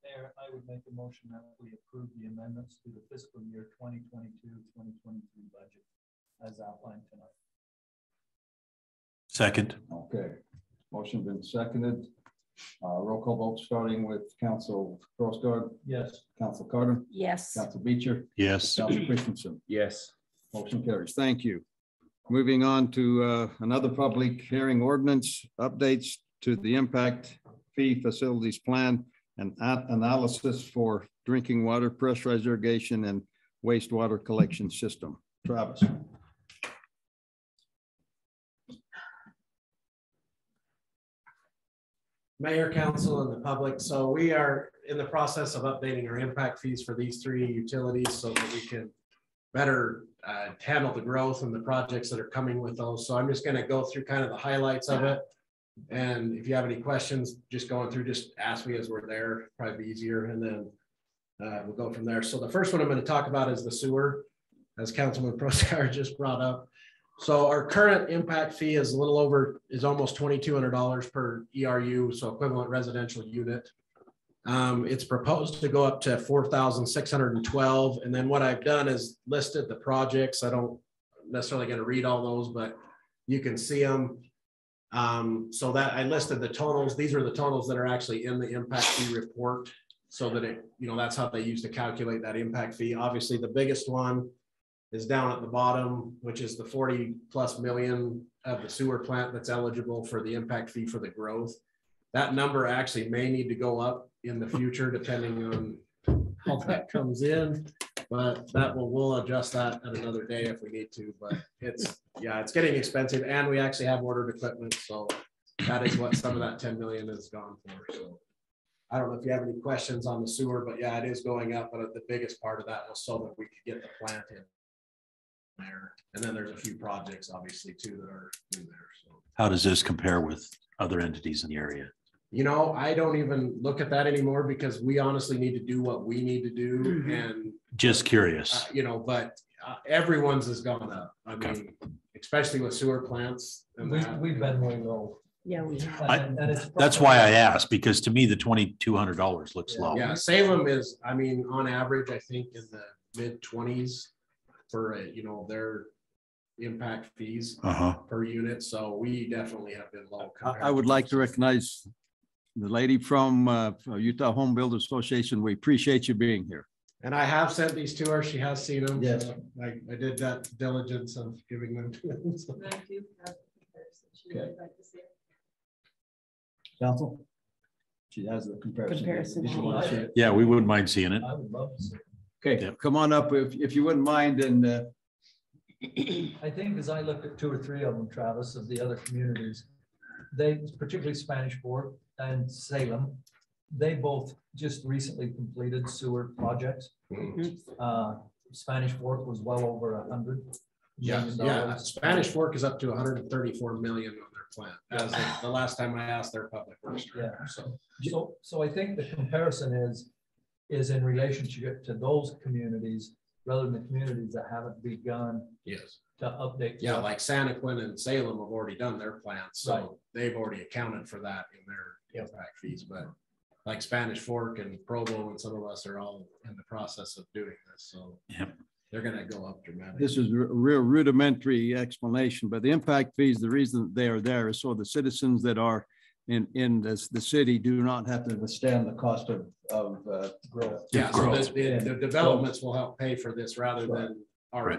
Mayor, I would make a motion that we approve the amendments to the fiscal year 2022-2023 budget as outlined tonight. Second. Okay, motion been seconded. Roll call vote starting with Council Crossguard. Yes. Council Carter. Yes. Council Beecher. Yes. Council Christensen. Yes. Motion carries. Thank you. Moving on to another public hearing ordinance updates to the impact fee facilities plan and analysis for drinking water, pressurized irrigation, and wastewater collection system. Travis. Mayor, council, and the public. So we are in the process of updating our impact fees for these three utilities so that we can better handle the growth and the projects that are coming with those. So I'm just going to go through kind of the highlights of it. And if you have any questions, just going through, just ask me as we're there, probably be easier. And then we'll go from there. So the first one I'm going to talk about is the sewer, as Councilman Proscar just brought up. So our current impact fee is a little over, is almost $2,200 per ERU, so equivalent residential unit. It's proposed to go up to 4,612. And then what I've done is listed the projects. I don't necessarily going to read all those, but you can see them. So that I listed the totals. These are the totals that are actually in the impact fee report, so that it, you know, that's how they use to calculate that impact fee. Obviously, the biggest one is down at the bottom, which is the 40+ million of the sewer plant that's eligible for the impact fee for the growth. That number actually may need to go up in the future, depending on how that comes in, but that we'll adjust that at another day if we need to. But it's, yeah, it's getting expensive, and we actually have ordered equipment. So that is what some of that 10 million has gone for. So I don't know if you have any questions on the sewer, but yeah, it is going up. But the biggest part of that was so that we could get the plant in there. And then there's a few projects obviously too that are in there. So How does this compare with other entities in the area? You know, I don't even look at that anymore, because we honestly need to do what we need to do. And just curious, you know, but everyone's has gone up. I mean, especially with sewer plants. And we've been way low. Yeah, we have. that's why I asked, because to me, the $2,200 looks low. Yeah, Salem is, I mean, on average, I think in the mid-20s for, you know, their impact fees per unit. So we definitely have been low. I would like to recognize the lady from Utah Home Builders Association. We appreciate you being here. And I have sent these to her. She has seen them. Yes. So I did that diligence of giving them to them. So. Thank you. Okay. Council? She has the comparison. Yeah, we wouldn't mind seeing it. I would love to see it. Okay, come on up if you wouldn't mind. And I think as I looked at 2 or 3 of them, Travis, of the other communities, they, particularly Spanish Fork and Salem, they both just recently completed sewer projects. Spanish Fork was well over 100. Yeah. Spanish Fork is up to 134 million on their plant. As the last time I asked their public works director. So I think the comparison is in relationship to those communities rather than the communities that haven't begun. Yes. To update. Yeah, like Santaquin and Salem have already done their plants, so they've already accounted for that in their impact fees. But like Spanish Fork and Provo and some of us are all in the process of doing this, so they're going to go up dramatically. this is a real rudimentary explanation, but the impact fees, the reason they are there is so the citizens that are in the city do not have to withstand the cost of growth. Yeah, so the developments will help pay for this rather than our,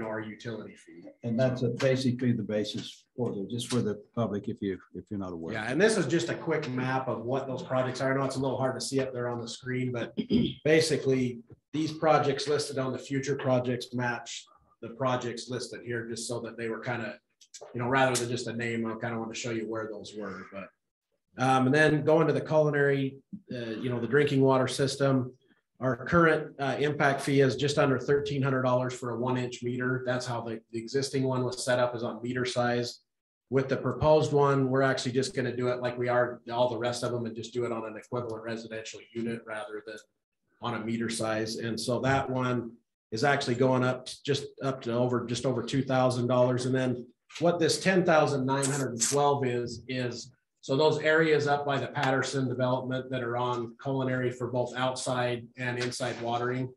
our utility fee. And that's basically the basis for just for the public, if you're not aware. Yeah, and this is just a quick map of what those projects are. I know it's a little hard to see up there on the screen, but basically these projects listed on the future projects match the projects listed here, just so that they were kind of, rather than just a name, I kind of want to show you where those were. But and then going to the culinary, the drinking water system. Our current impact fee is just under $1,300 for a 1-inch meter. That's how the existing one was set up, is on meter size. With the proposed one, we're actually just going to do it like we are all the rest of them, and just do it on an equivalent residential unit rather than on a meter size. And so that one is actually going up just over $2,000. And then what this $10,912 is so those areas up by the Patterson development that are on culinary for both outside and inside watering,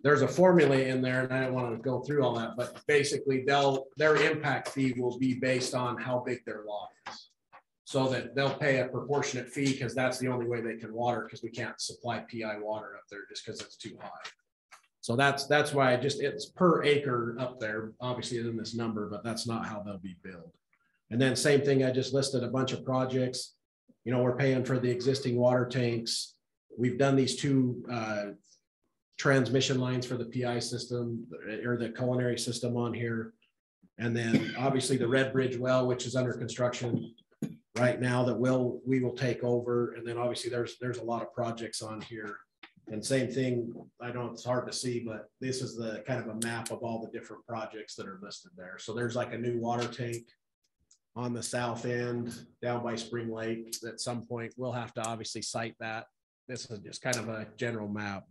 there's a formula in there, and I don't want to go through all that, but basically their impact fee will be based on how big their lot is. So that they'll pay a proportionate fee, because that's the only way they can water, because we can't supply PI water up there just because it's too high. So that's why it's per acre up there. Obviously it's in this number, but that's not how they'll be billed. And then same thing, I just listed a bunch of projects. We're paying for the existing water tanks. We've done these 2 transmission lines for the PI system, or the culinary system on here. And then obviously the Red Bridge well, which is under construction right now, that we will take over. And then obviously there's a lot of projects on here. And same thing, I know it's hard to see, but this is the kind of a map of all the different projects that are listed there. So there's like a new water tank on the south end down by Spring Lake. At some point we'll have to obviously site that. This is just kind of a general map,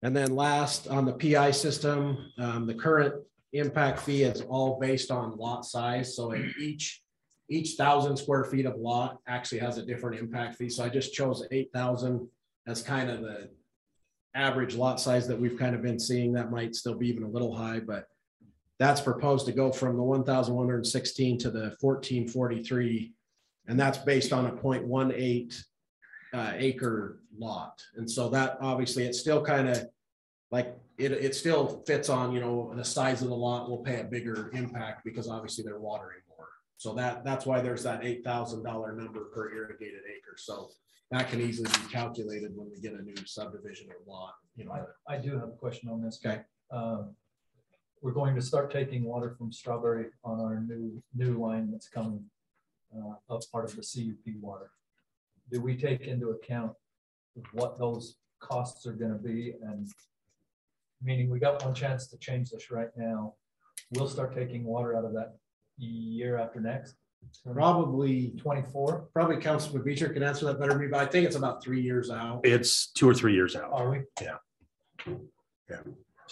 and then last on the PI system, the current impact fee is all based on lot size. So each 1,000 square feet of lot actually has a different impact fee. So I just chose 8,000 as kind of the average lot size that we've kind of been seeing. That might still be even a little high, but that's proposed to go from the 1,116 to the 1,443. And that's based on a 0.18 acre lot. And so that obviously it's still kind of like it still fits on, the size of the lot will pay a bigger impact, because obviously they're watering more. So that's why there's that $8,000 number per irrigated acre. So that can easily be calculated when we get a new subdivision or lot. I do have a question on this. Okay. We're going to start taking water from Strawberry on our new line that's coming up, part of the CUP water. Do we take into account what those costs are going to be? And meaning we got one chance to change this right now. We'll start taking water out of that year after next. Probably 24. Probably Councilman Beecher can answer that better than me, but I think it's about 3 years out. It's 2 or 3 years out. Are we? Yeah. Yeah.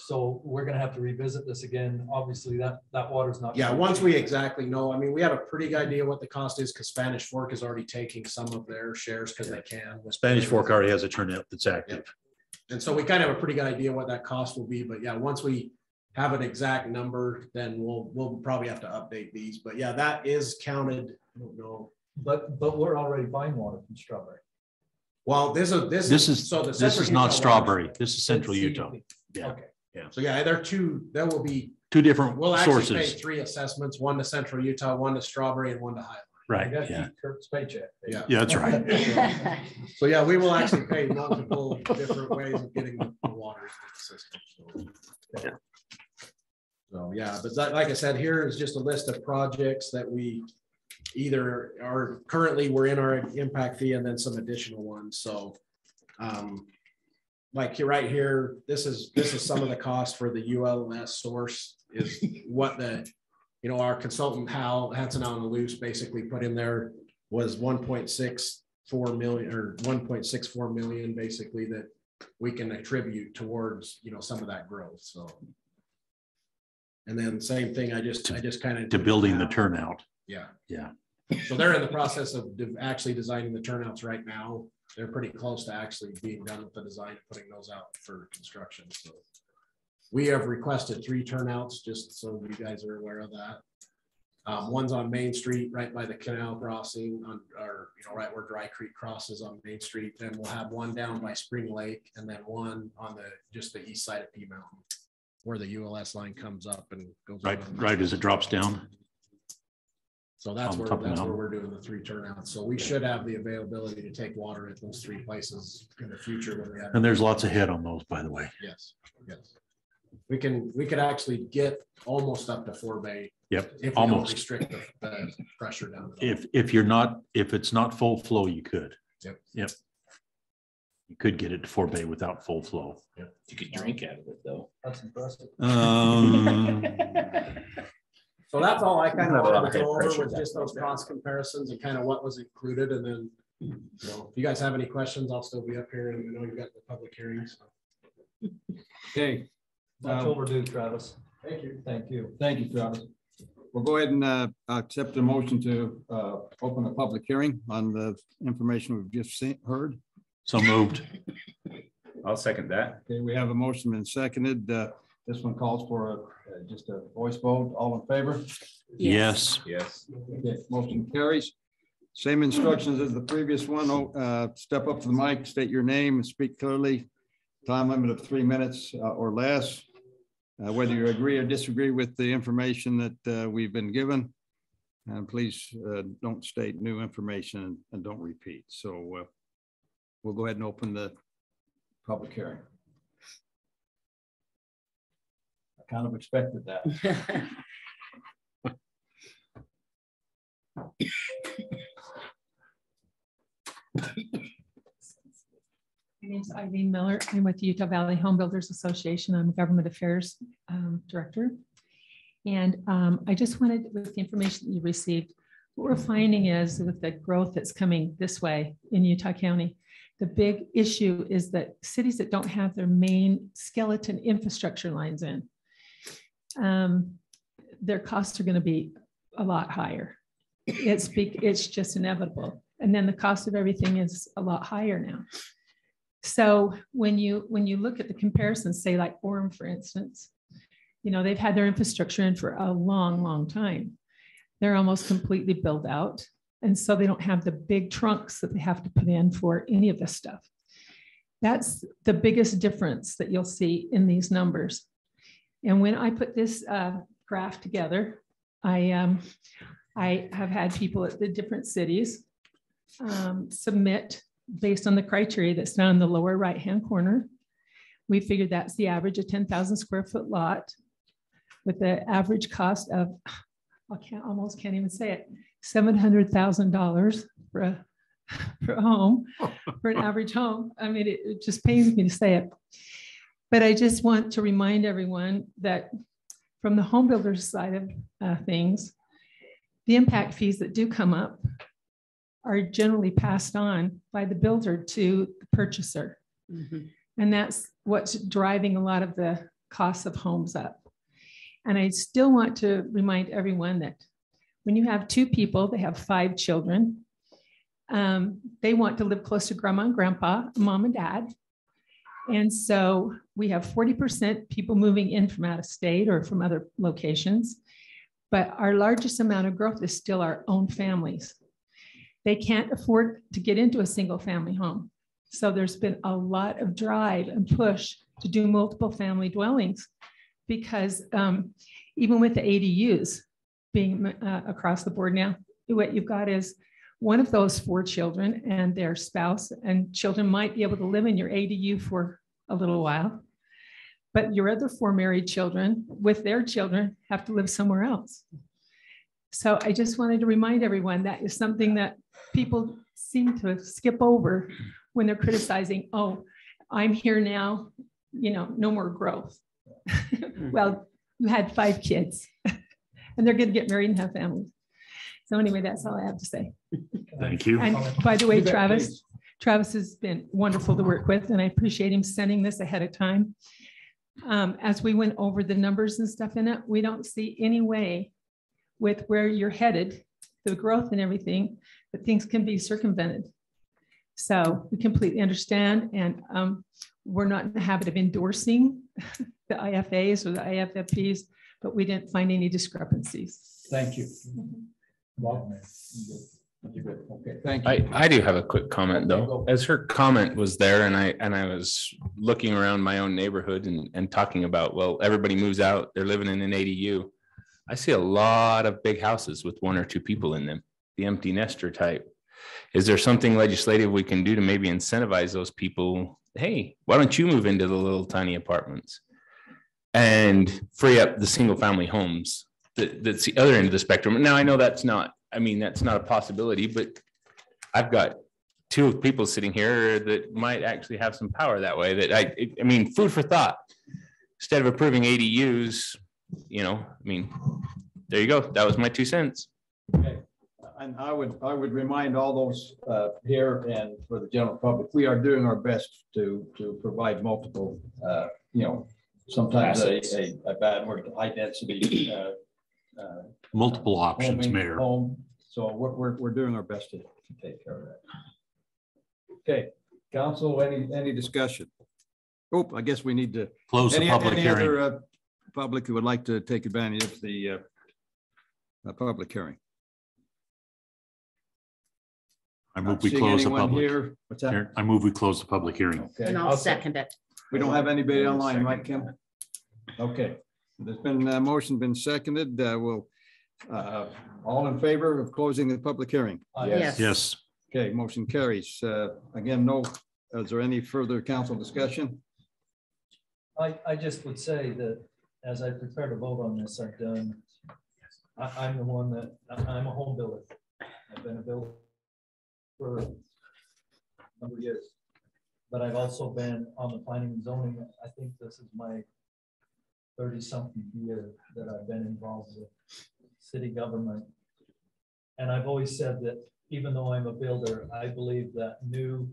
So we're going to have to revisit this again. Obviously that water's not. Yeah, once we exactly know, we have a pretty good idea what the cost is, because Spanish Fork is already taking some of their shares because they can. Spanish Fork already has a turnout that's active. Yeah. And so we kind of have a pretty good idea what that cost will be. But yeah, once we have an exact number, then we'll probably have to update these. But yeah, that is counted. I don't know. But we're already buying water from Strawberry. Well, this is not Strawberry. This is Central Utah. Yeah. Okay. Yeah. So yeah, there will be 2 different we'll actually sources. pay 3 assessments, one to Central Utah, one to Strawberry, and one to Highline. Right. Yeah. Kurt's paycheck. Yeah. Yeah, that's right. So yeah, we will actually pay multiple different ways of getting the water into the system. So yeah, but like I said, here is just a list of projects that we either are currently we're in our impact fee, and then some additional ones. So like here, right here, this is some of the cost for the ULS source, is what our consultant Hal Hansen on the Loose basically put in there was 1.64 million or 1.64 million basically that we can attribute towards some of that growth. So, and then same thing, I just kind of to building the turnout. Yeah. Yeah. So they're in the process of actually designing the turnouts right now. They're pretty close to actually being done with the design and putting those out for construction. So we have requested 3 turnouts, just so you guys are aware of that. One's on Main Street, right by the canal crossing, right where Dry Creek crosses on Main Street. Then we'll have one down by Spring Lake, and then one on just the east side of P Mountain. where the ULS line comes up and goes. Right as it drops down. So that's On where, top of the that's where mountain. we're doing the 3 turnouts. So we should have the availability to take water at those 3 places in the future when we have. And there's lots of head on those, by the way. Yes, yes. We could actually get almost up to 4 bay. Yep, If we almost. don't restrict the pressure down. If it's not full flow, you could. Yep. Yep. You could get it to 4 bay without full flow. Yep. You could drink out of it though. That's impressive. So that's all I kind of Not a lot wanted of to head go over pressure with, just those cross comparisons and kind of what was included. And then, you know, if you guys have any questions, I'll still be up here, and I know you've got the public hearings. Okay. Much overdue, Travis. Thank you. Thank you. Thank you, Travis. We'll go ahead and accept the motion to open a public hearing on the information we've just heard. So moved. I'll second that. Okay, we have a motion and seconded. This one calls for just a voice vote. All in favor? Yes. Yes. Okay, motion carries. Same instructions as the previous one. Step up to the mic, state your name, and speak clearly. Time limit of 3 minutes or less. Whether you agree or disagree with the information that we've been given. And please don't state new information and don't repeat. So we'll go ahead and open the public hearing. I kind of expected that. My name is Eileen Miller. I'm with the Utah Valley Home Builders Association. I'm a government affairs director. And I just wanted, with the information that you received, what we're finding is with the growth that's coming this way in Utah County, the big issue is that cities that don't have their main skeleton infrastructure lines in, their costs are going to be a lot higher. It's just inevitable. And then the cost of everything is a lot higher now. So when you look at the comparisons, say like Orem, for instance, you know, they've had their infrastructure in for a long, long time. They're almost completely built out. And so they don't have the big trunks that they have to put in for any of this stuff. That's the biggest difference that you'll see in these numbers. And when I put this graph together, I have had people at the different cities submit based on the criteria that's down in the lower right-hand corner. We figured that's the average of 10,000 square foot lot with the average cost of, almost can't even say it, $700,000 for a home, for an average home. I mean, it just pains me to say it. But I just want to remind everyone that from the home builders side of things, the impact fees that do come up are generally passed on by the builder to the purchaser. Mm-hmm. And that's what's driving a lot of the costs of homes up. And I still want to remind everyone that when you have 2 people, they have 5 children, they want to live close to grandma and grandpa, mom and dad. And so we have 40% people moving in from out of state or from other locations. But our largest amount of growth is still our own families. They can't afford to get into a single family home. So there's been a lot of drive and push to do multiple family dwellings because even with the ADUs being across the board now, what you've got is one of those 4 children and their spouse and children might be able to live in your ADU for a little while, but your other 4 married children with their children have to live somewhere else. So I just wanted to remind everyone that is something that people seem to skip over when they're criticizing, oh, I'm here now, you know, no more growth. Well, you had 5 kids and they're going to get married and have families. So anyway, that's all I have to say. Thank you. And by the way, Travis has been wonderful to work with, and I appreciate him sending this ahead of time. As we went over the numbers and stuff in it, we don't see any way with where you're headed, the growth and everything, that things can be circumvented. So we completely understand, and we're not in the habit of endorsing the IFAs or the IFFPs, but we didn't find any discrepancies. Thank you. You're good. Okay, thank you. I do have a quick comment though. As her comment was there and I was looking around my own neighborhood and talking about, well, everybody moves out, they're living in an ADU. I see a lot of big houses with 1 or 2 people in them, the empty nester type. Is there something legislative we can do to maybe incentivize those people? Hey, why don't you move into the little tiny apartments and free up the single family homes? That's the other end of the spectrum. Now I know that's not a possibility, but I've got 2 people sitting here that might actually have some power that way. That I mean, food for thought. Instead of approving ADUs, there you go. That was my 2 cents. Okay. And I would remind all those here and for the general public, we are doing our best to provide multiple, sometimes a bad word, high density. Multiple options, Mayor. Home. So we're doing our best to take care of that. Okay, council, any discussion? Oh, I guess we need to close the public hearing. Any other public who would like to take advantage of the public hearing? I move we close the public. Here. What's that? I move we close the public hearing. Okay. And I'll second it. We don't have anybody online, right, Kim? Okay, there's been a motion been seconded. We'll all in favor of closing the public hearing? Yes. Yes. Okay, motion carries. Again, is there any further council discussion? I just would say that as I prepare to vote on this, I'm the one that, I'm a home builder. I've been a builder for a number of years, but I've also been on the planning and zoning. I think this is my 30-something year that I've been involved with city government. And I've always said that even though I'm a builder, I believe that new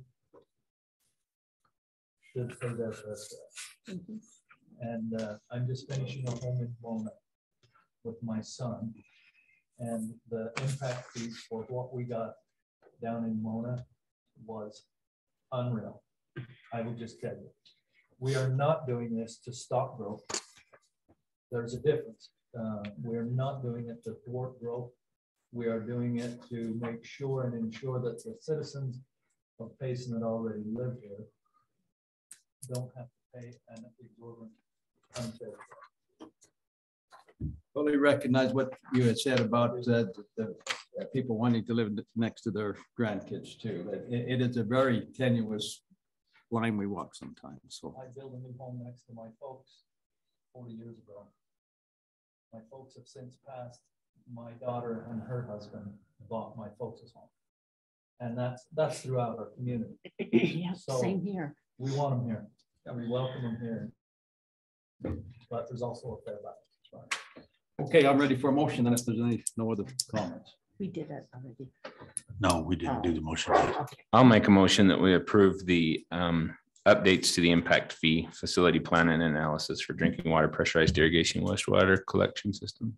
should stay there for us. And I'm just finishing a home in Mona with my son. And the impact fees for what we got down in Mona was unreal. I will just tell you, we are not doing this to stop growth. There's a difference. We're not doing it to thwart growth. We are doing it to make sure and ensure that the citizens of Payson that already live here don't have to pay an exorbitant unfair. Fully recognize what you had said about the people wanting to live next to their grandkids too. It is a very tenuous line we walk sometimes. So I built a new home next to my folks 40 years ago. My folks have since passed. My daughter and her husband bought my folks' home. And that's throughout our community. Yeah, so same here. We want them here. And we welcome them here. But there's also a fair balance. Okay, I'm ready for a motion. And if there's no other comments. We did it already. No, we didn't do the motion. Okay. I'll make a motion that we approve the updates to the impact fee facility plan and analysis for drinking water, pressurized irrigation, wastewater collection system.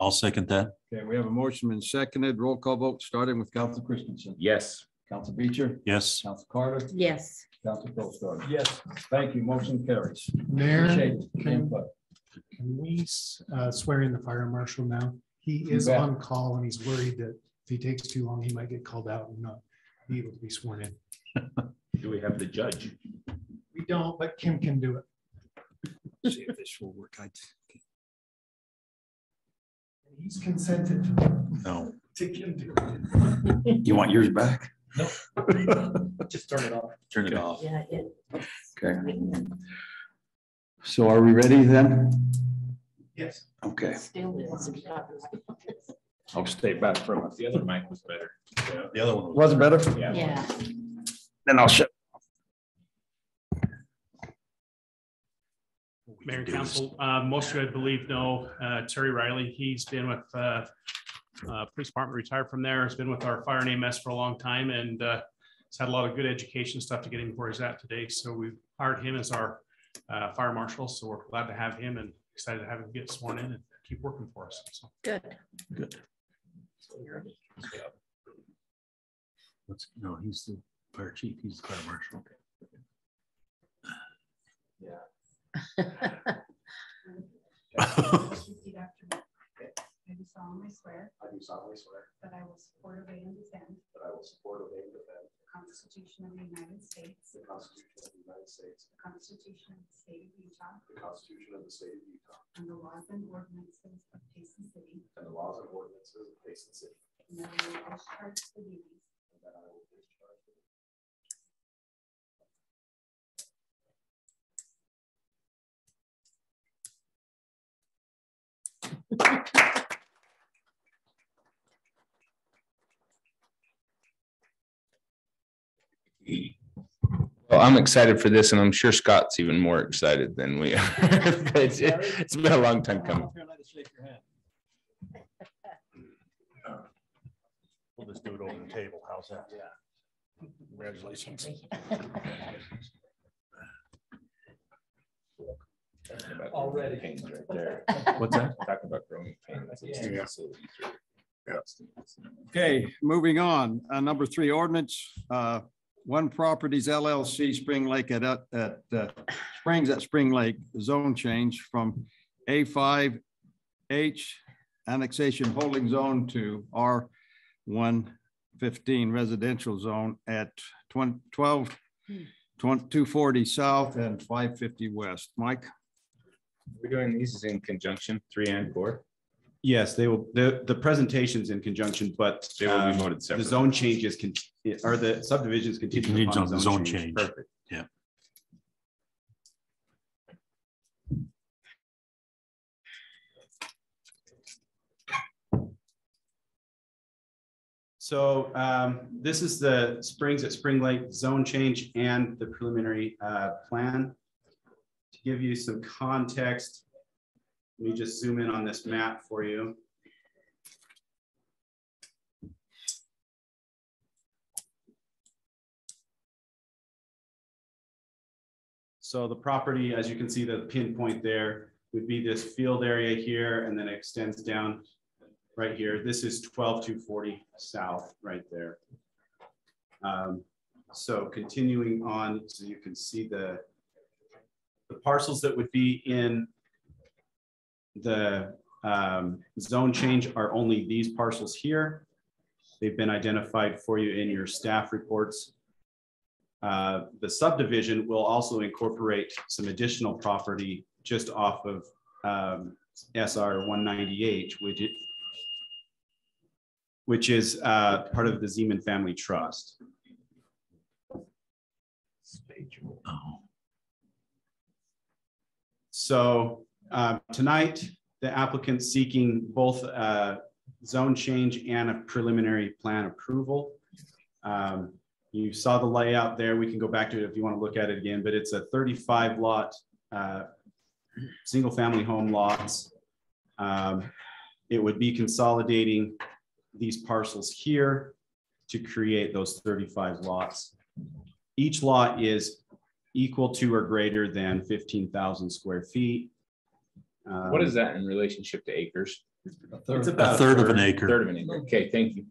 I'll second that. Okay, we have a motion been seconded. Roll call vote starting with Council Christensen. Yes. Council Beecher. Yes. Council Carter. Yes. Council Pilstar. Yes. Thank you. Motion carries. Mayor, Appreciate the input. can we swear in the fire marshal now? He You is bet. on call and he's worried that if he takes too long, he might get called out and not be able to be sworn in. Do we have the judge? We don't, but Kim can do it. See if this will work. He's consented No. to Kim doing it. You want yours back? No. Just turn it off. Turn it off. Yeah, it. Okay. So are we ready then? Yes. Okay. Still is. I'll stay back from it. The other mic was better. The other one Was it better? Yeah. Then I'll shut. Mayor and Council, most of you, I believe, know Terry Riley. He's been with police department, retired from there. Has been with our fire and EMS for a long time, and has had a lot of good education stuff to get him where he's at today. So we've hired him as our fire marshal. So we're glad to have him and excited to have him get sworn in and keep working for us. So Good. Good. No, he's the fire chief. He's the fire marshal. Repeat after me. solemnly swear I do solemnly swear that I will support, obey, and defend that I will support, obey, and defend the Constitution of the United States, the Constitution of the United States, the Constitution of the State of Utah, the Constitution of the State of Utah, and the laws and ordinances of Payson City, and the laws and ordinances of Payson City, and that I will discharge the duties and that I will discharge the Well, I'm excited for this, and I'm sure Scott's even more excited than we are. It's been a long time coming. We'll just do it over the table. How's that? Yeah. Congratulations. Already. Pains right there. What's that? Talking about growing pains. Yeah. Okay, moving on. Number 3 ordinance. One Properties LLC Spring Lake at Springs at Spring Lake zone change from A5H annexation holding zone to R115 residential zone at 240 south and 550 west. Mike? We're doing these in conjunction, 3 and 4. Yes, they will. The presentation's in conjunction, but they will be voted the separately. zone changes or the subdivisions continue On the zone change. Perfect. Yeah. So this is the Springs at Spring Lake zone change and the preliminary plan. To give you some context, let me just zoom in on this map for you. So the property, as you can see, the pinpoint there would be this field area here, and then it extends down right here. This is 12240 south right there. So continuing on, so you can see the parcels that would be in the zone change are only these parcels here. They've been identified for you in your staff reports. The subdivision will also incorporate some additional property just off of SR 198, which is part of the Zeman Family Trust. So tonight, the applicant seeking both zone change and a preliminary plan approval. You saw the layout there. We can go back to it if you want to look at it again, but it's a 35 lot single family home lots. It would be consolidating these parcels here to create those 35 lots. Each lot is equal to or greater than 15,000 square feet. What is that in relationship to acres? It's about a third of an acre. Third of an acre. Okay, thank you.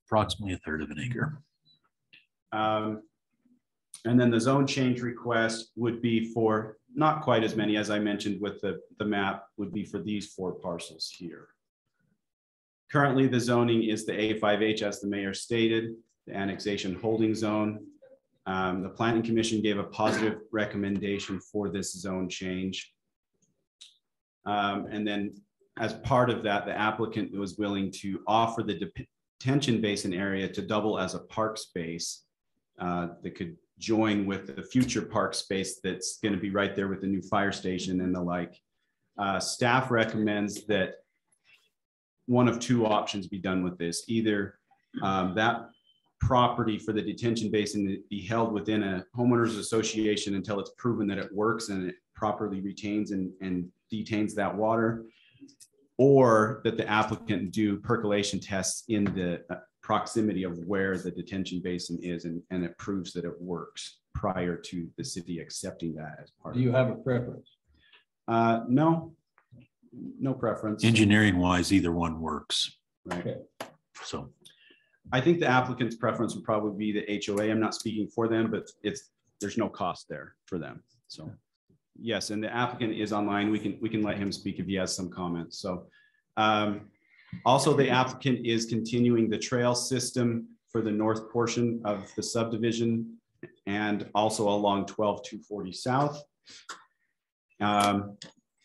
Approximately a third of an acre. And then the zone change request would be for not quite as many as I mentioned with the map, would be for these 4 parcels here. Currently, the zoning is the A5H, as the mayor stated, the annexation holding zone. The Planning Commission gave a positive recommendation for this zone change. And then as part of that, the applicant was willing to offer the detention basin area to double as a park space that could join with the future park space that's going to be right there with the new fire station and the like. Staff recommends that one of 2 options be done with this. Either that property for the detention basin be held within a homeowners association until it's proven that it works and it properly retains and detains that water, or that the applicant do percolation tests in the proximity of where the detention basin is and it proves that it works prior to the city accepting that as part. Do you have a preference? No preference. Engineering wise, either one works. Right. Okay. So I think the applicant's preference would probably be the HOA. I'm not speaking for them, but there's no cost there for them. So yes, and the applicant is online. We can let him speak if he has some comments. So Also, the applicant is continuing the trail system for the north portion of the subdivision and also along 12240 South.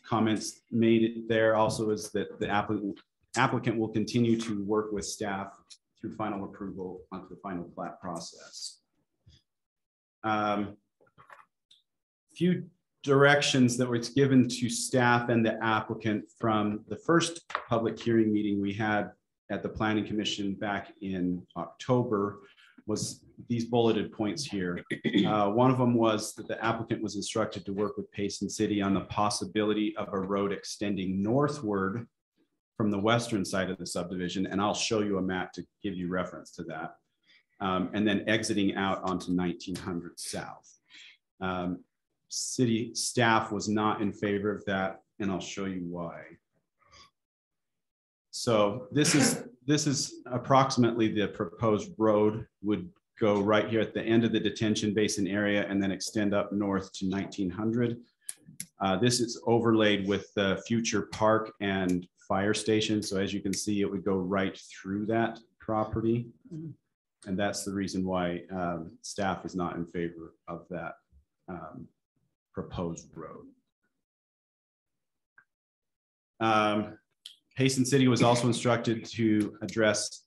Comments made there also is that the applicant will continue to work with staff through final approval onto the final plat process. Few directions that was given to staff and the applicant from the first public hearing meeting we had at the Planning Commission back in October was these bulleted points here. One of them was that the applicant was instructed to work with Payson City on the possibility of a road extending northward from the western side of the subdivision, and I'll show you a map to give you reference to that, and then exiting out onto 1900 South. City staff was not in favor of that, and I'll show you why. So this is approximately the proposed road would go right here at the end of the detention basin area and then extend up north to 1900. This is overlaid with the future park and fire station. So as you can see, it would go right through that property. And that's the reason why staff is not in favor of that proposed road. Payson City was also instructed to address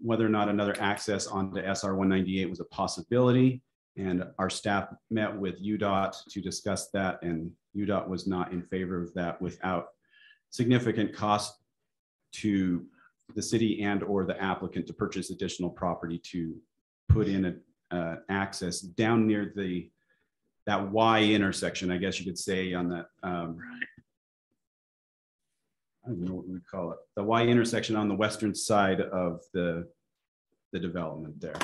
whether or not another access onto SR 198 was a possibility. And our staff met with UDOT to discuss that, and UDOT was not in favor of that without significant cost to the city and or the applicant to purchase additional property to put in an access down near that Y intersection, I guess you could say, on that. I don't know what we call it. The Y intersection on the western side of the development there.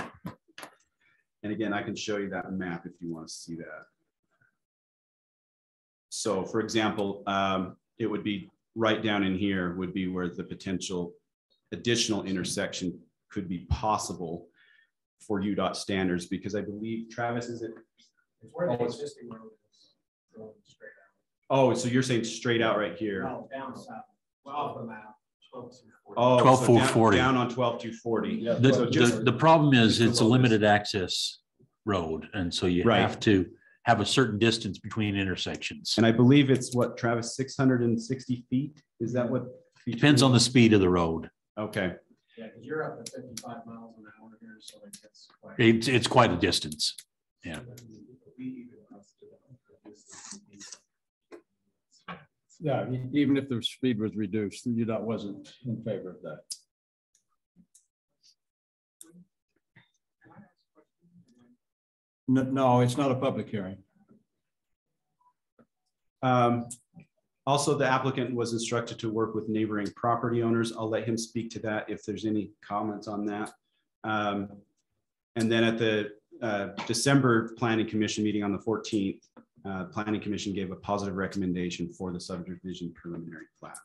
And again, I can show you that map if you want to see that. So for example, it would be right down in here would be where the potential additional intersection could be possible for UDOT standards, because I believe, Travis, is it? It's where the existing road is going straight out. Oh, so you're saying straight out right here? No, down south. Well, off the map. 12,240. Oh, 12,440. down on 12,240. Yeah. The problem is it's a limited access road. And so you have to have a certain distance between intersections. And I believe it's what, Travis, 660 feet? Is that what? Depends on the speed of the road. Okay. Yeah, because you're up to 55 miles an hour here, so it's quite. It's quite a distance. Yeah. Yeah, even if the speed was reduced, UDOT wasn't in favor of that. No, it's not a public hearing. Also, the applicant was instructed to work with neighboring property owners. I'll let him speak to that if there's any comments on that. And then at the December Planning Commission meeting on the 14th, Planning Commission gave a positive recommendation for the subdivision preliminary plat.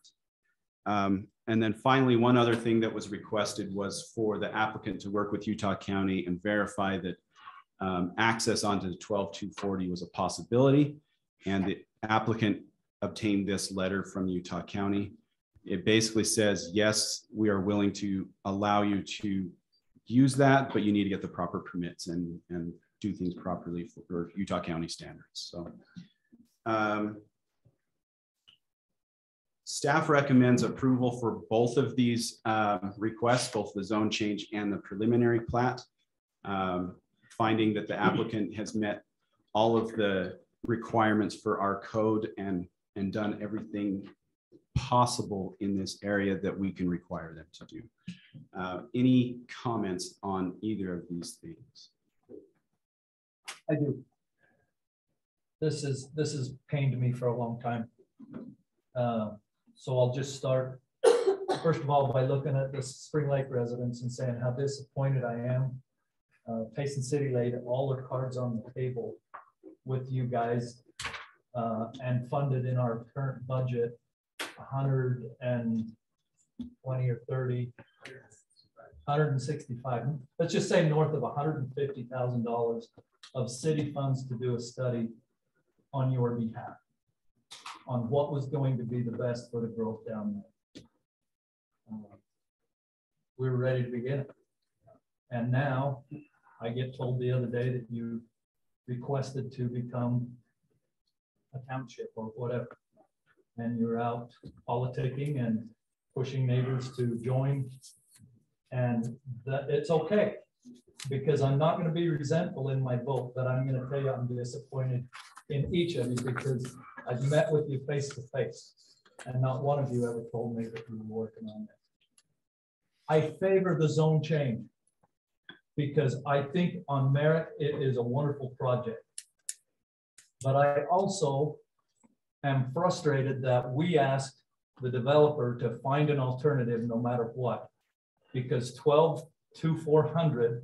And then finally, one other thing that was requested was for the applicant to work with Utah County and verify that access onto the 12240 was a possibility. And the applicant obtained this letter from Utah County. It basically says, yes, we are willing to allow you to use that, but you need to get the proper permits and do things properly for Utah County standards. So staff recommends approval for both of these requests, both the zone change and the preliminary plat, finding that the applicant has met all of the requirements for our code and done everything possible in this area that we can require them to do. Any comments on either of these things? I do. This has pained me for a long time. So I'll just start, first of all, by looking at the Spring Lake residents and saying how disappointed I am. Payson City laid all their cards on the table with you guys and funded in our current budget 120 or 30, 165. Let's just say north of $150,000 of city funds to do a study on your behalf on what was going to be the best for the growth down there. we were ready to begin. And now I get told the other day that you requested to become a township or whatever. And you're out politicking and pushing neighbors to join. And that it's okay, because I'm not going to be resentful in my vote, but I'm going to tell you I'm disappointed in each of you because I've met with you face to face and not one of you ever told me that you were working on this. I favor the zone change because I think on merit, it is a wonderful project. But I also am frustrated that we asked the developer to find an alternative no matter what, because 12-400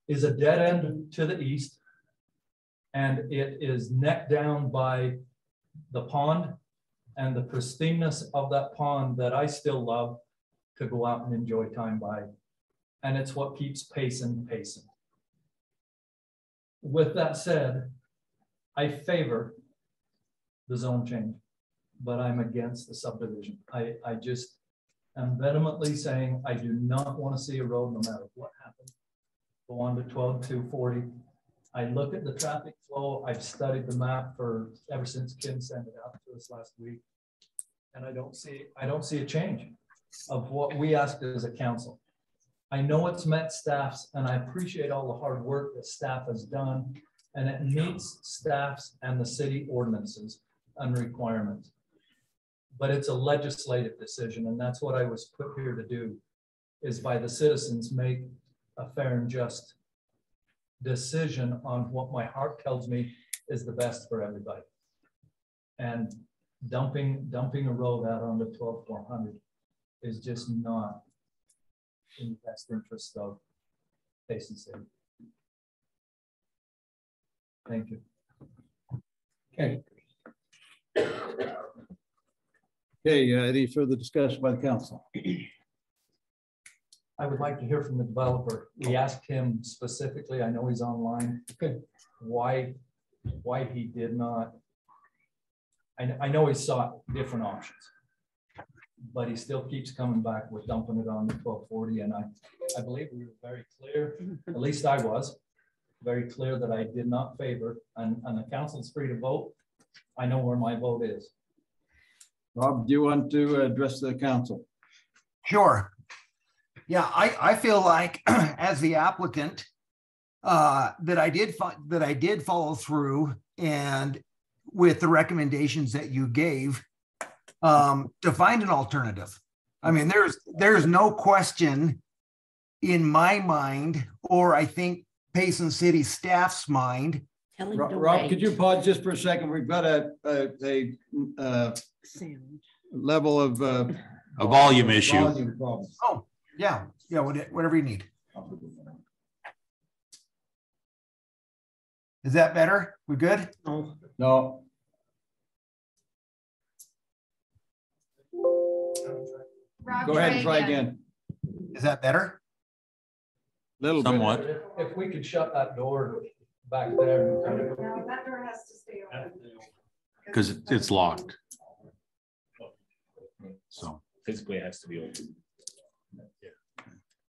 is a dead end to the east, and it is neck down by the pond and the pristineness of that pond that I still love to go out and enjoy time by. And it's what keeps Payson. With that said, I favor the zone change, but I'm against the subdivision. I just am vehemently saying I do not want to see a road no matter what happens. Go on to 12-240. I look at the traffic flow. I've studied the map for ever since Kim sent it out to us last week. And I don't see a change of what we asked as a council. I know it's met staffs, and I appreciate all the hard work that staff has done, and it meets staffs and the city ordinances and requirements. But it's a legislative decision, and that's what I was put here to do, is by the citizens make a fair and just decision on what my heart tells me is the best for everybody. And dumping a road out onto 12-400 is just not in the best interest of Payson City. Thank you. Okay. Okay, any further discussion by the council? I would like to hear from the developer. We asked him specifically, I know he's online, why he did not. I know he sought different options, but he still keeps coming back with dumping it on the 1240. And I believe we were very clear, at least I was very clear that I did not favor, and the council's free to vote. I know where my vote is. Rob, do you want to address the council? Sure. Yeah, I feel like as the applicant that I did follow through and with the recommendations that you gave to find an alternative. I mean, there's no question in my mind, or I think Payson City staff's mind. Rob, could you pause just for a second? We've got a level of a volume issue. Volume problem. Oh, yeah, whatever you need. Is that better? We good? No. Rob, go ahead and try again. Is that better? Little somewhat. Bit. If we could shut that door back there. No, that door has to stay open. Because it's locked. So physically it has to be open.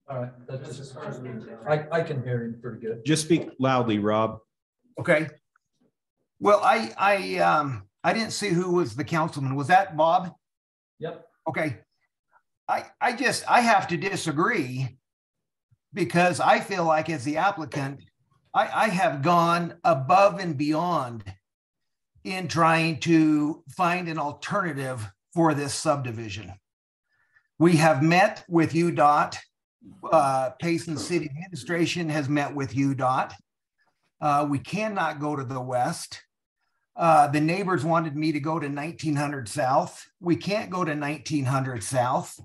All right, that's just, I can hear him pretty good. Just speak loudly, Rob. Okay. Well, I didn't see who was the councilman. Was that Bob? Yep. Okay. I have to disagree because I feel like as the applicant, I have gone above and beyond in trying to find an alternative for this subdivision. We have met with UDOT. Payson City Administration has met with UDOT. We cannot go to the west. The neighbors wanted me to go to 1900 South. We can't go to 1900 South,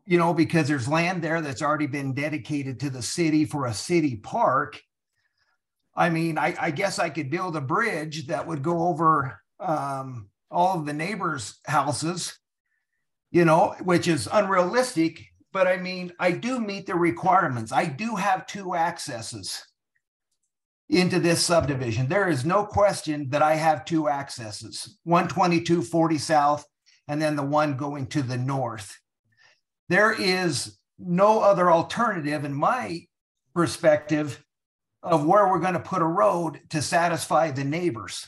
you know, because there's land there that's already been dedicated to the city for a city park. I mean, I guess I could build a bridge that would go over all of the neighbors' houses, you know, which is unrealistic. But I mean, I do meet the requirements. I do have 2 accesses into this subdivision. There is no question that I have 2 accesses, 12240 South and then the one going to the north. There is no other alternative in my perspective of where we're going to put a road to satisfy the neighbors.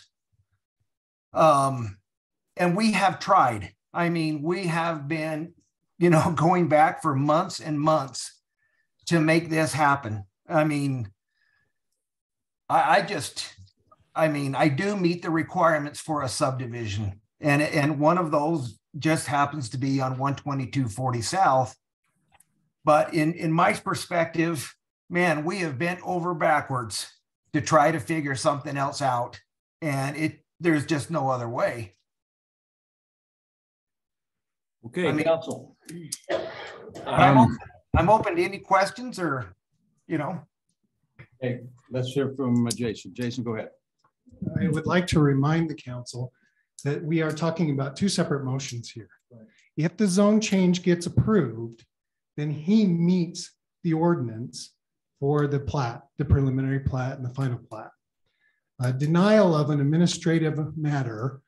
And we have tried. I mean, we have been, you know, going back for months and months to make this happen. I mean, I do meet the requirements for a subdivision. And one of those just happens to be on 12240 South. But in my perspective, man, we have bent over backwards to try to figure something else out. And there's just no other way. Okay, I mean, council. I'm open to any questions or, you know. Hey, let's hear from Jason. Jason, go ahead. I would like to remind the council that we are talking about two separate motions here. If the zone change gets approved, then he meets the ordinance for the plat, the preliminary plat and the final plat. A denial of an administrative matter,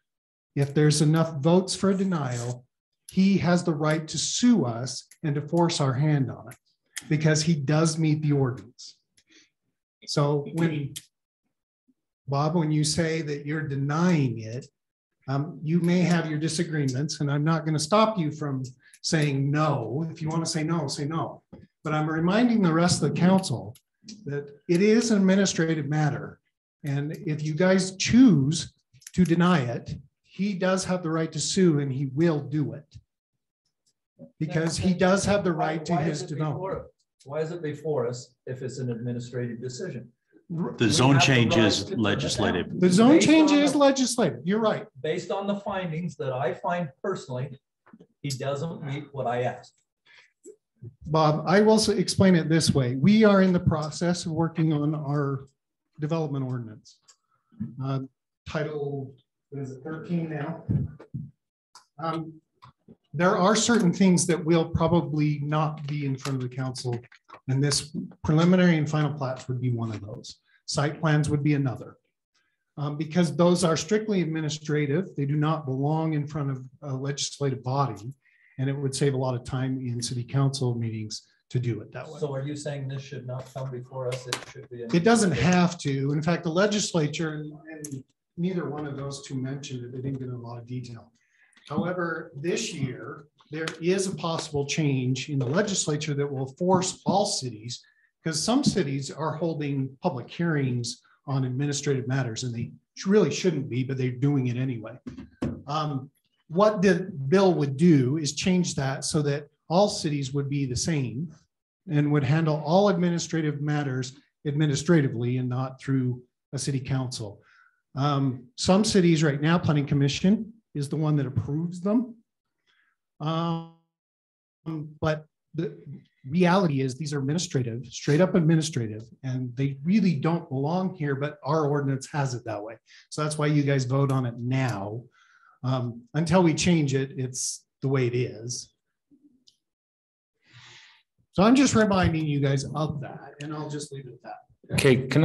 if there's enough votes for a denial, he has the right to sue us and to force our hand on it because he does meet the ordinance. So when, Bob, when you say that you're denying it, you may have your disagreements, and I'm not going to stop you from saying no. If you want to say no, say no. But I'm reminding the rest of the council that it is an administrative matter. And if you guys choose to deny it, he does have the right to sue, and he will do it. Because he does have the right to his development. Why is it before us if it's an administrative decision? The zone change is legislative. The zone change is legislative. You're right. Based on the findings that I find personally, he doesn't meet what I asked. Bob, I will explain it this way. We are in the process of working on our development ordinance. Title, what is it, 13 now? There are certain things that will probably not be in front of the council, and this preliminary and final plats would be one of those. Site plans would be another. Because those are strictly administrative. They do not belong in front of a legislative body, and it would save a lot of time in city council meetings to do it that way. So are you saying this should not come before us? It should be. It doesn't have to. In fact, the legislature, and neither one of those two mentioned it, they didn't get in a lot of detail. However, this year, there is a possible change in the legislature that will force all cities, because some cities are holding public hearings on administrative matters, and they really shouldn't be, but they're doing it anyway. What the bill would do is change that so that all cities would be the same and would handle all administrative matters administratively and not through a city council. Some cities right now, Planning Commission is the one that approves them. But the reality is these are administrative, straight up administrative, and they really don't belong here, but our ordinance has it that way. So that's why you guys vote on it now. Until we change it, it's the way it is. So I'm just reminding you guys of that, and I'll just leave it at that. Okay, can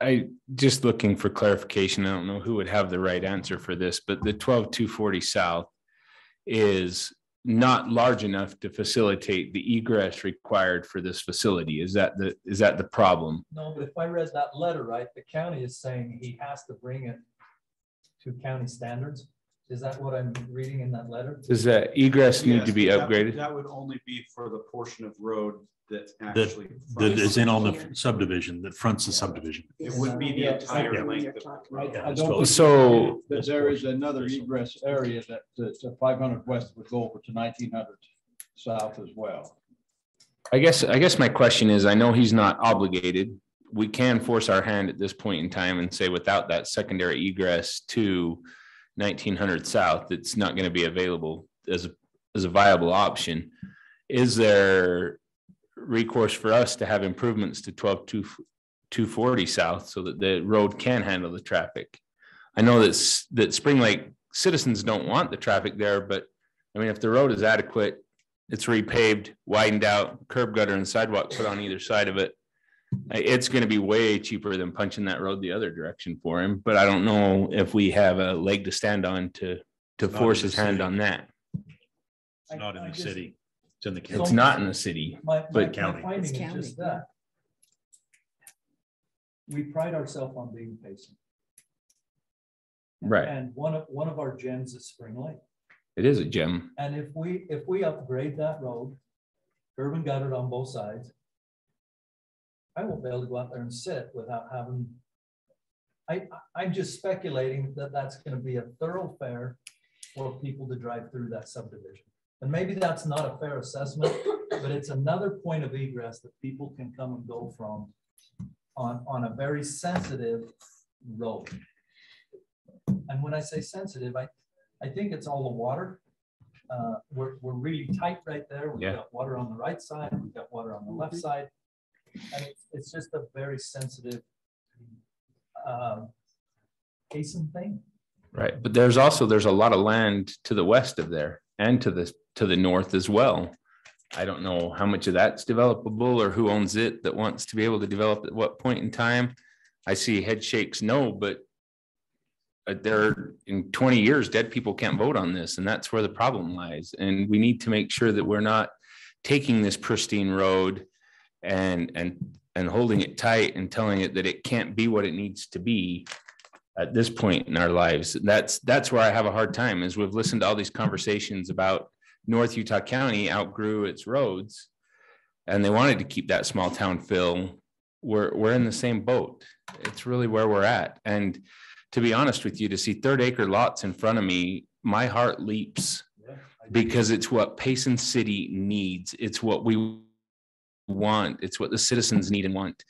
I just looking for clarification. I don't know who would have the right answer for this, but the 12240 South is not large enough to facilitate the egress required for this facility. Is that the problem? No, but if I read that letter right, the county is saying he has to bring it to county standards. Is that what I'm reading in that letter? Does that egress need to be upgraded? That would only be for the portion of road that actually that is in on the subdivision, that fronts the subdivision. It would be the entire length of the road. I don't so that there is another egress area that 500 west would go over to 1900 south as well. I guess my question is, I know he's not obligated. We can force our hand at this point in time and say without that secondary egress to 1900 south, it's not going to be available as a viable option. Is there recourse for us to have improvements to 12240 south so that the road can handle the traffic? I know that Spring Lake citizens don't want the traffic there, but I mean, if the road is adequate, it's repaved, widened out, curb gutter and sidewalk put on either side of it, it's going to be way cheaper than punching that road the other direction for him. But I don't know if we have a leg to stand on to force his hand on that. It's not in the city. It's in the county. It's not in the city, but My finding is just that. We pride ourselves on being Payson. Right. And one of our gems is Spring Lake. It is a gem. And if we upgrade that road, curb and gutter on both sides, I won't be able to go out there and sit without having. I'm just speculating that that's going to be a thoroughfare for people to drive through that subdivision. And maybe that's not a fair assessment, but it's another point of egress that people can come and go from on a very sensitive road. And when I say sensitive, I think it's all the water. We're really tight right there. We've got water on the right side. We've got water on the left side. And it's just a very sensitive Payson thing. Right. But there's a lot of land to the west of there and to the north as well. I don't know how much of that's developable or who owns it that wants to be able to develop at what point in time. I see head shakes no, but there in 20 years, dead people can't vote on this. And that's where the problem lies. And we need to make sure that we're not taking this pristine road and holding it tight and telling it that it can't be what it needs to be at this point in our lives. That's where I have a hard time, is we've listened to all these conversations about North Utah County outgrew its roads and they wanted to keep that small town feel. We're in the same boat. It's really where we're at. And to be honest with you, to see 3rd acre lots in front of me, my heart leaps because it's what Payson City needs. It's what we want. It's what the citizens need and want.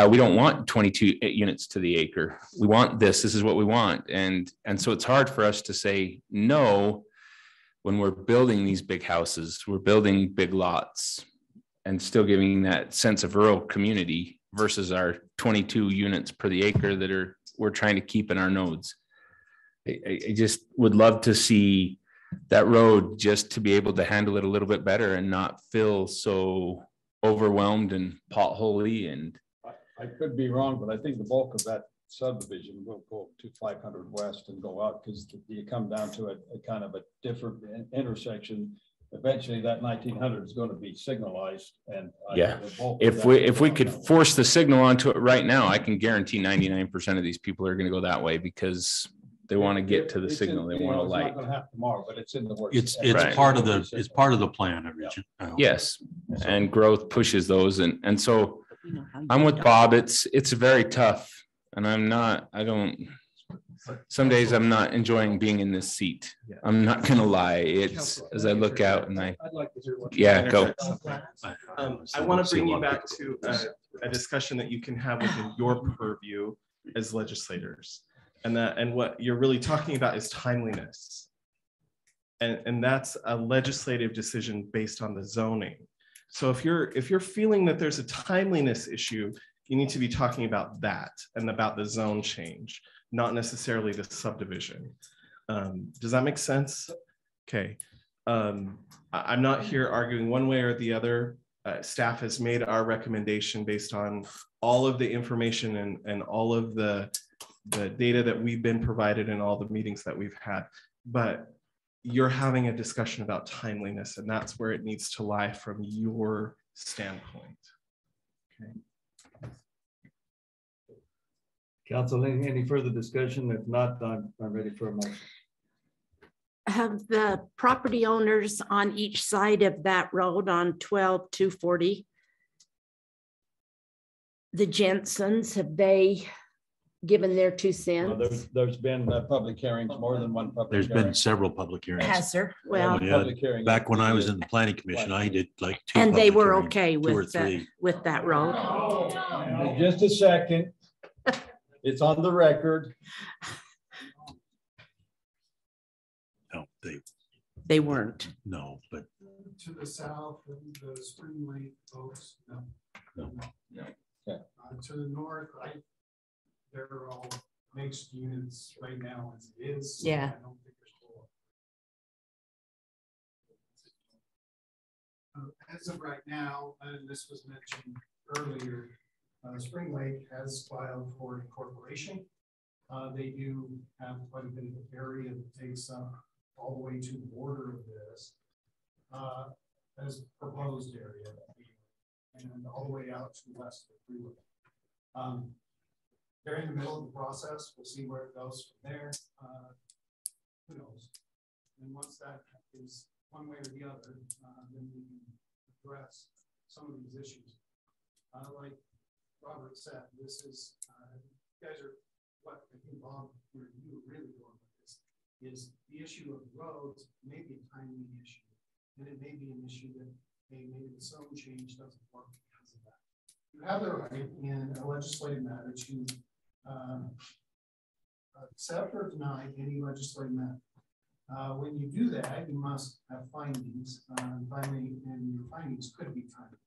We don't want 22 units to the acre. We want this. This is what we want. And so it's hard for us to say no when we're building these big houses, we're building big lots and still giving that sense of rural community versus our 22 units per the acre that we're trying to keep in our nodes. I just would love to see that road just to be able to handle it a little bit better and not feel so overwhelmed and potholy. And I could be wrong, but I think the bulk of that subdivision will go to 500 West and go out because you come down to a kind of a different intersection. Eventually that 1900 is going to be signalized. And if we could force the signal onto it right now, I can guarantee 99% of these people are going to go that way because they want to get to the signal. They want a light. It's not going to happen tomorrow, but it's in the works. It's right. part of the plan. Yes, and growth pushes those, and so I'm with Bob. It's very tough, and some days I'm not enjoying being in this seat. I'm not gonna lie. It's as I look out and I'd like to hear what go. I want to bring you back to a discussion that you can have within your purview as legislators. And what you're really talking about is timeliness. And that's a legislative decision based on the zoning. So if you're feeling that there's a timeliness issue, you need to be talking about that and about the zone change, not necessarily the subdivision. Does that make sense? Okay. I'm not here arguing one way or the other. Staff has made our recommendation based on all of the information and all of the data that we've been provided in all the meetings that we've had. But you're having a discussion about timeliness, and that's where it needs to lie from your standpoint. Okay. Council, any further discussion? If not, I'm ready for a motion. Have the property owners on each side of that road on 12240, the Jensens, have they given their 2 cents? Well, there's been public hearings, more than one public There's hearing. been several public hearings. Has there? Well, back when I was in the planning commission, I did like 2. And they were okay with that road. Just a second. It's on the record. No, they weren't. No, but to the south and the Spring Lake folks. No. Okay. To the north, they're all mixed units right now as it is. So yeah. I don't think there's as of right now, and this was mentioned earlier, Spring Lake has filed for incorporation. They do have quite a bit of area that takes up all the way to the border of this. as proposed area, and all the way out to the west of the freeway. They're in the middle of the process. We'll see where it goes from there. Who knows? And once that is one way or the other, then we can address some of these issues. Like Robert said, this is, you guys are, what I think Bob, you were really going with this, is the issue of roads may be a timely issue. And it may be an issue that, hey, maybe the zone change doesn't work because of that. You have the right in a legislative matter to accept or deny any legislative matter. When you do that, you must have findings. Finally, and your findings could be timely.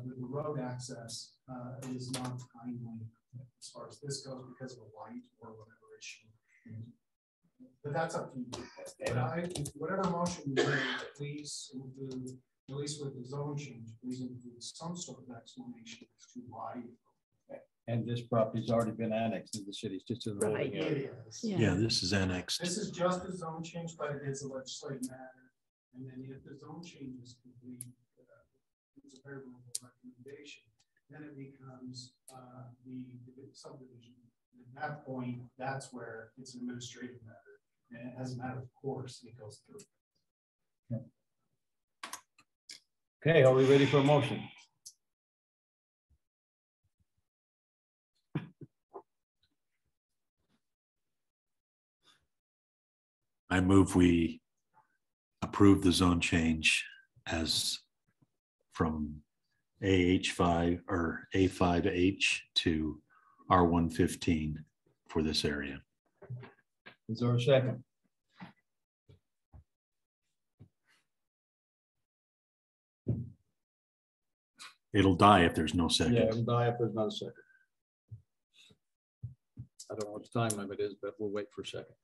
The road access is not timely as far as this goes because of a light or whatever issue. But that's up to you. But whatever motion you make, please include, at least with the zone change, please include some sort of explanation as to why. And this property's already been annexed into the city. It's just a Right. area. Yeah, this is annexed. This is just a zone change, but it is a legislative matter. And then if the zone change is complete, it's a favorable recommendation, then it becomes the subdivision. At that point, that's where it's an administrative matter. And as a matter of course, it goes through. Okay, are we ready for a motion? I move we approve the zone change as from AH5 or A5H to R115 for this area. Is there a second? It'll die if there's no second. Yeah, it'll die if there's not a second. I don't know what the time limit is, but we'll wait for a second.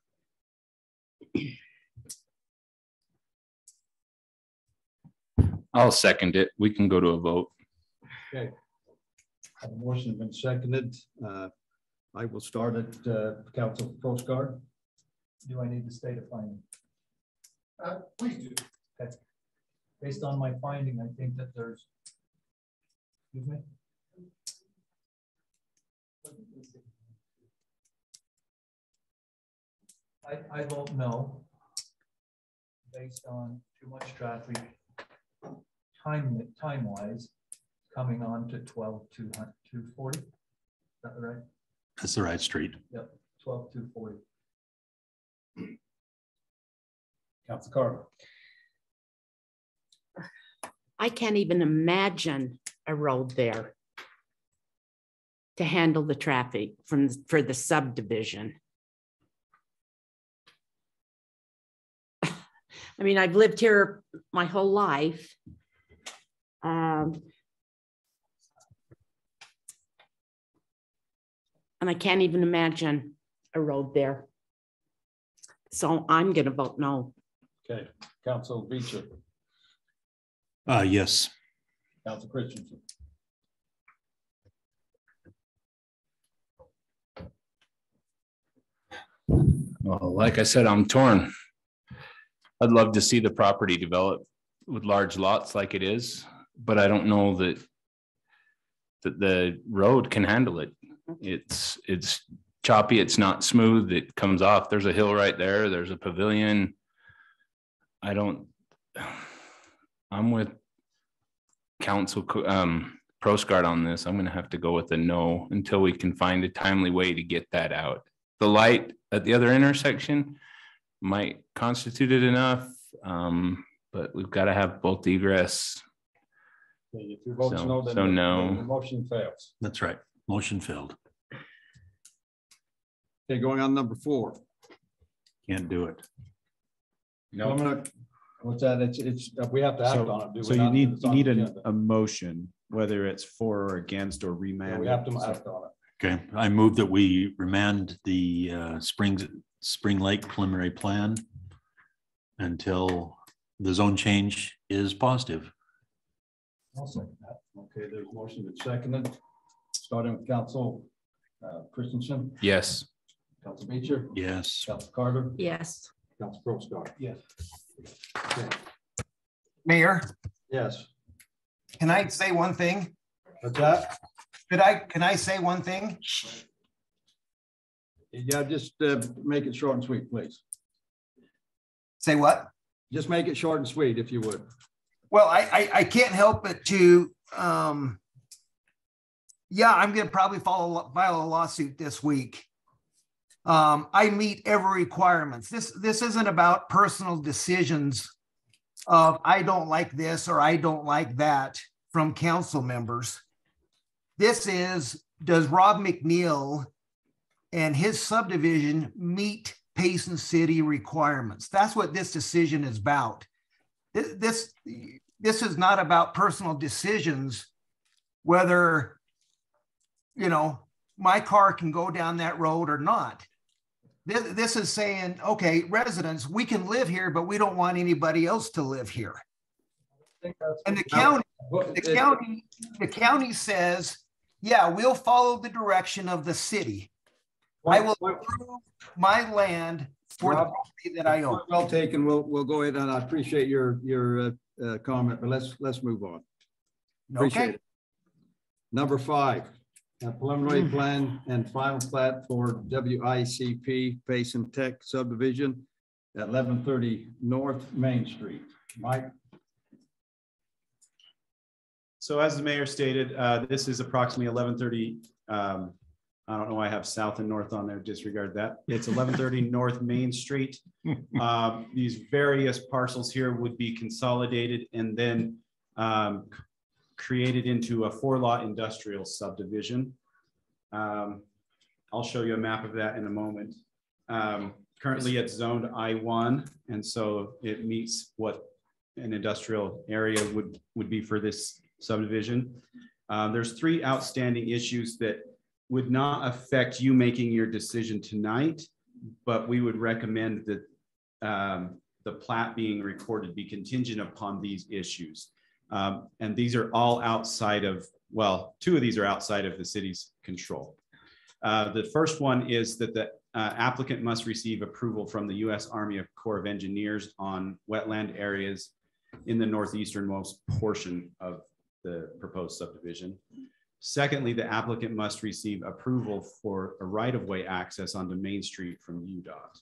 I'll second it. We can go to a vote. Okay. The motion has been seconded. I will start at Council Postcard. Do I need to state a finding? Please do. Okay. Based on my finding, I think that there's, excuse me? I vote no, based on too much traffic, time-wise, coming on to 12-240. Is that right? That's the right street. Yep, 12-240. Council Carter. I can't even imagine a road there to handle the traffic for the subdivision. I mean, I've lived here my whole life. And I can't even imagine a road there. So I'm going to vote no. Okay, Council Beecher. Yes. Council Christensen. Well, like I said, I'm torn. I'd love to see the property develop with large lots like it is, but I don't know that the road can handle it. It's choppy. It's not smooth. It comes off. There's a hill right there. There's a pavilion. I'm with Council Proscard on this. I'm going to have to go with a no until we can find a timely way to get that out. The light at the other intersection might constitute it enough, but we've got to have both egress. Okay, if your vote's no, then so no. The motion fails. That's right. Motion failed. Okay, going on number 4. Can't do it. No, I'm gonna. What's that? It's we have to act on it. Do So we you not? need It's on the agenda. a motion, whether it's for or against or remand. Yeah, we have to act on it. Okay, I move that we remand the Spring Lake preliminary plan until the zone change is positive. I'll second that. Okay, there's motion that's seconded, starting with Council Christensen. Yes. Council Beecher. Yes. Council Carter. Yes. Council Proscard. Yes. Okay. Mayor, Yes. can I say one thing? What's that? Can I say one thing? Yeah, just make it short and sweet, please. Say what? Just make it short and sweet, if you would. Well, I can't help but to, yeah, I'm going to probably file a lawsuit this week. I meet every requirement. This isn't about personal decisions of I don't like this or I don't like that from council members. This is, does Rob McNeil and his subdivision meet Payson City requirements? That's what this decision is about. This is not about personal decisions, whether, you know, my car can go down that road or not. This is saying, okay, residents, we can live here, but we don't want anybody else to live here. And the county says, yeah, we'll follow the direction of the city. I will approve my land for the property that I own. Well taken. We'll go ahead, and I appreciate your comment, but let's move on. Appreciate it. Number 5, a preliminary plan and final plat for WICP Payson Tech subdivision at 1130 North Main Street. Mike. So as the mayor stated, this is approximately 1130. I don't know why I have south and north on there, disregard that. It's 1130 North Main Street. These various parcels here would be consolidated and then created into a 4-lot industrial subdivision. I'll show you a map of that in a moment. Currently it's zoned I1, and so it meets what an industrial area would be for this subdivision. There's 3 outstanding issues that would not affect you making your decision tonight, but we would recommend that the plat being recorded be contingent upon these issues. And these are all outside of, well, 2 of these are outside of the city's control. The first one is that the applicant must receive approval from the U.S. Army Corps of Engineers on wetland areas in the northeasternmost portion of the proposed subdivision. Secondly, the applicant must receive approval for a right-of-way access onto Main Street from UDOT.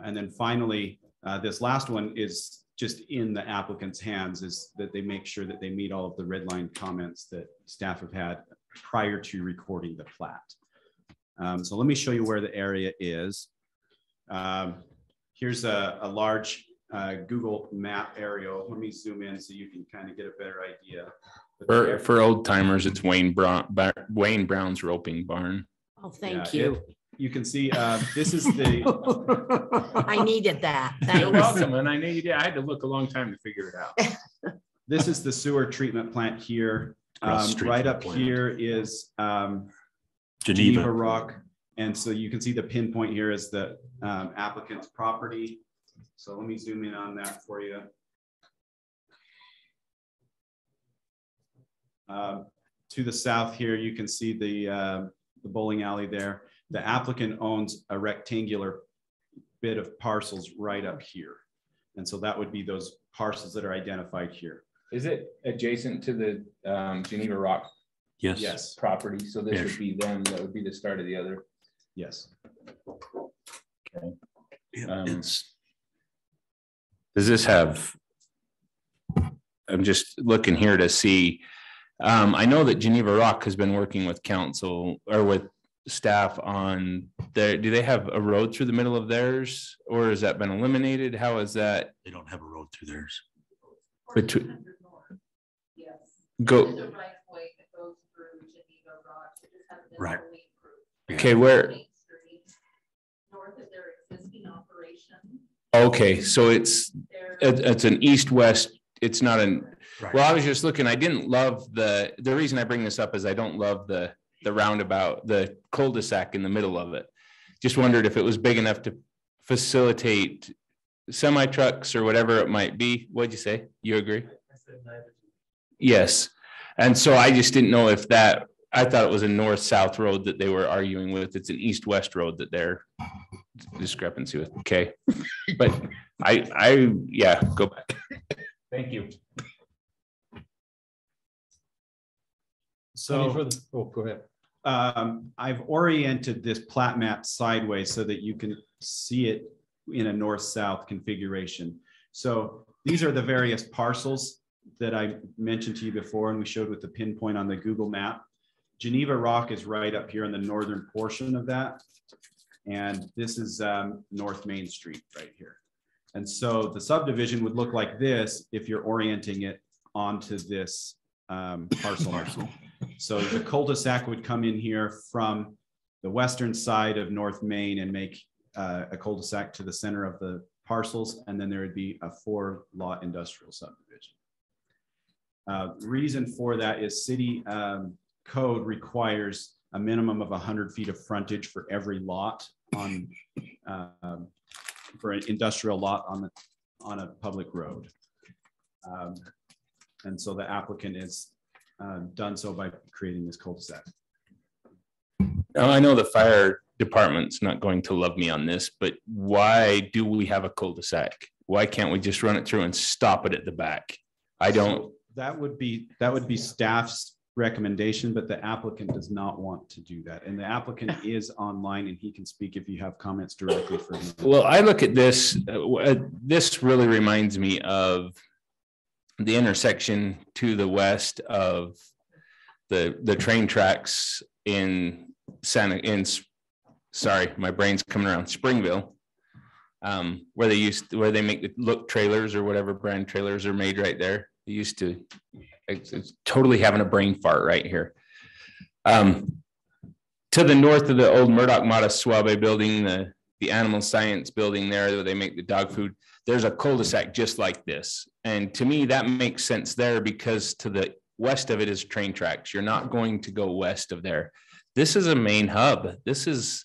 And then finally, this last one is just in the applicant's hands, is that they make sure that they meet all of the red line comments that staff have had prior to recording the plat. So let me show you where the area is. Here's a large Google map aerial. Let me zoom in so you can kind of get a better idea. For old timers, it's Wayne Brown's roping barn. Oh, thank you. You can see this is the. I needed that. Thanks. You're welcome, and I knew you did. I had to look a long time to figure it out. This is the sewer treatment plant here. Right up here is Geneva Rock, and so you can see the pinpoint here is the applicant's property. So let me zoom in on that for you. To the south here, you can see the bowling alley there. The applicant owns a rectangular bit of parcels right up here. And so that would be those parcels that are identified here. Is it adjacent to the Geneva Rock Yes. property? So this would be them, that would be the start of the other. Yes. Okay. Does this have, I'm just looking here to see, I know that Geneva Rock has been working with council or with staff on their, do they have a road through the middle of theirs, or has that been eliminated? How is that? They don't have a road through theirs. Between, Yes. Go. There's a right way that goes through Geneva Rock. It just hasn't been Right. fully approved. Okay, where? North of their existing operation. Okay, so it's an east-west, it's not an, Right. well, I was just looking, I didn't love the reason I bring this up is I don't love the roundabout, the cul-de-sac in the middle of it. Just wondered if it was big enough to facilitate semi trucks or whatever it might be. What'd you say? You agree? Yes. And so I just didn't know if that, I thought it was a north-south road that they were arguing with. It's an east-west road that they're discrepancy with. Okay. But yeah, go back. Thank you. So, go ahead. I've oriented this plat map sideways so that you can see it in a north-south configuration. So these are the various parcels that I mentioned to you before, and we showed with the pinpoint on the Google map. Geneva Rock is right up here in the northern portion of that. And this is North Main Street right here. And so the subdivision would look like this if you're orienting it onto this parcel. So the cul-de-sac would come in here from the western side of North Main and make a cul-de-sac to the center of the parcels, and then there would be a 4-lot industrial subdivision. Reason for that is city code requires a minimum of 100 feet of frontage for every lot on for an industrial lot on a public road. And so the applicant is done so by creating this cul-de-sac. Now, I know the fire department's not going to love me on this, but why do we have a cul-de-sac? Why can't we just run it through and stop it at the back? I don't. So that would be staff's recommendation, but the applicant does not want to do that. And the applicant is online and he can speak if you have comments directly for him. Well, I look at this, this really reminds me of the intersection to the west of the train tracks in sorry, my brain's coming around, Springville, where they make the look trailers or whatever brand trailers are made right there. They used to, it's totally having a brain fart right here. To the north of the old Murdoch Mata Suave building, the animal science building there where they make the dog food, there's a cul-de-sac just like this. And to me, that makes sense there because to the west of it is train tracks. You're not going to go west of there. This is a main hub. This is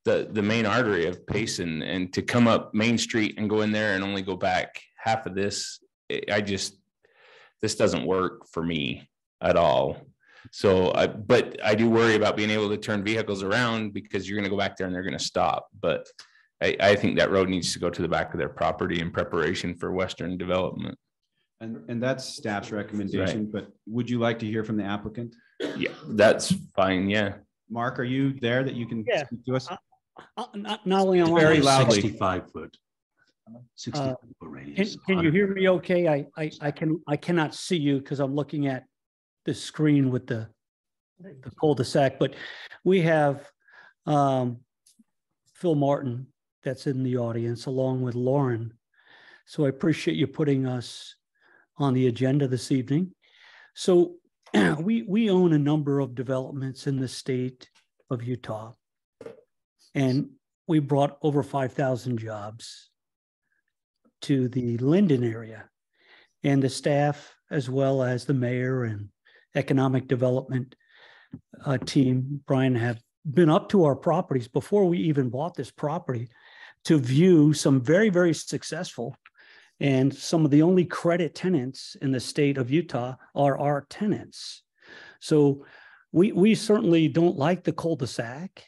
the main artery of Payson, and to come up Main Street and go in there and only go back half of this, this doesn't work for me at all. So, but I do worry about being able to turn vehicles around because you're going to go back there and they're going to stop. But I think that road needs to go to the back of their property in preparation for Western development. And that's staff's recommendation, Right. But would you like to hear from the applicant? Yeah, that's fine. Yeah. Mark, are you there that you can speak to us? Not only on very loudly. 65 foot. 65 foot radius. Can you hear me okay? I cannot see you because I'm looking at the screen with the cul-de-sac, but we have Phil Martin that's in the audience along with Lauren. So I appreciate you putting us on the agenda this evening. So we own a number of developments in the state of Utah, and we brought over 5,000 jobs to the Linden area, and the staff, as well as the mayor and economic development team, Brian, have been up to our properties before we even bought this property to view some very, very successful and some of the only credit tenants in the state of Utah are our tenants. So we certainly don't like the cul-de-sac.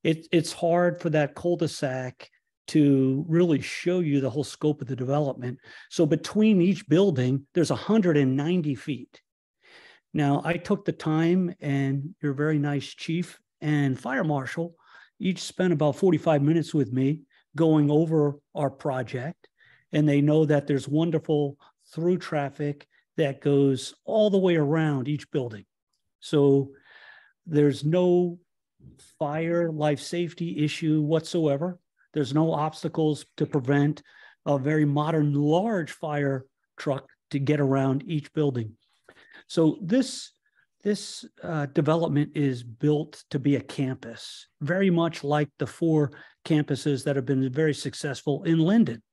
It's hard for that cul-de-sac to really show you the whole scope of the development. So between each building, there's 190 feet. Now, I took the time, and your very nice chief and fire marshal each spent about 45 minutes with me going over our project. And they know that there's wonderful through traffic that goes all the way around each building. So there's no fire, life safety issue whatsoever. There's no obstacles to prevent a very modern, large fire truck to get around each building. So this development is built to be a campus, very much like the 4 campuses that have been very successful in Linden.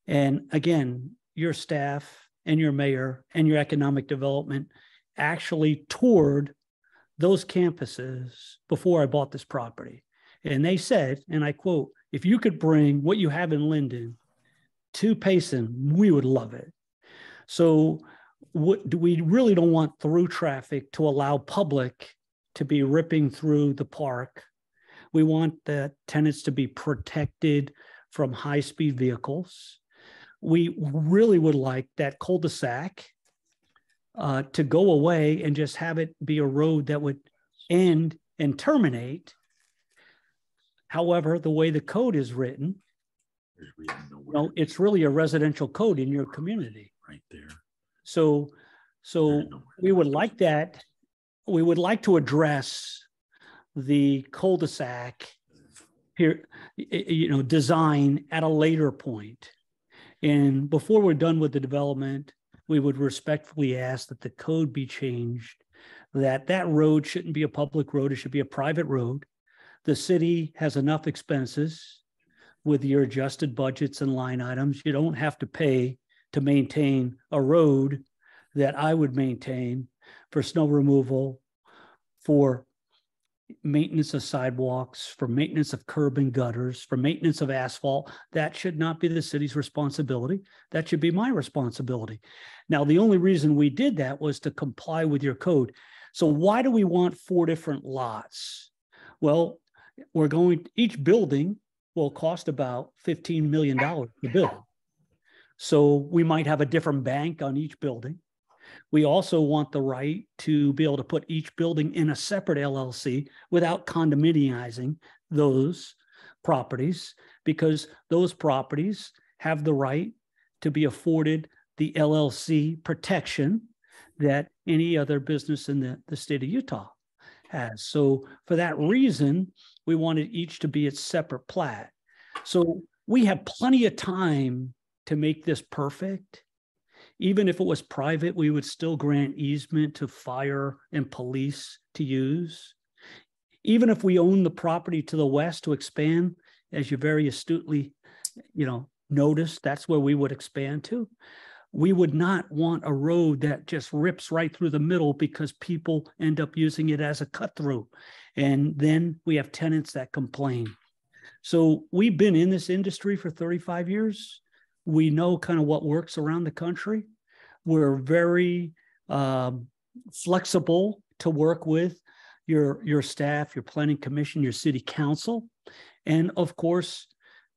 And again, your staff and your mayor and your economic development actually toured those campuses before I bought this property. And they said, and I quote, if you could bring what you have in Linden to Payson, we would love it. So we really don't want through traffic to allow public to be ripping through the park. We want the tenants to be protected from high-speed vehicles. we really would like that cul-de-sac to go away and just have it be a road that would end and terminate. However, the way the code is written, it's really a residential code in your community. Right there. So we would like that. We would like to address the cul-de-sac here, design at a later point. And before we're done with the development, we would respectfully ask that the code be changed, that road shouldn't be a public road, it should be a private road. The city has enough expenses with your adjusted budgets and line items. You don't have to pay to maintain a road that I would maintain for snow removal, for maintenance of sidewalks, for maintenance of curb and gutters, for maintenance of asphalt. That should not be the city's responsibility. That should be my responsibility. Now, the only reason we did that was to comply with your code. So why do we want 4 different lots? Well, each building will cost about $15 million to build. So we might have a different bank on each building. We also want the right to be able to put each building in a separate LLC without condominializing those properties, because those properties have the right to be afforded the LLC protection that any other business in the state of Utah has. So for that reason, we wanted each to be its separate plat. So we have plenty of time to make this perfect. Even if it was private, we would still grant easement to fire and police to use. Even if we own the property to the west to expand, as you very astutely, noticed, that's where we would expand to. We would not want a road that just rips right through the middle because people end up using it as a cut through. And then we have tenants that complain. So we've been in this industry for 35 years. We know kind of what works around the country. We're very flexible to work with your staff, your planning commission, your city council, and of course,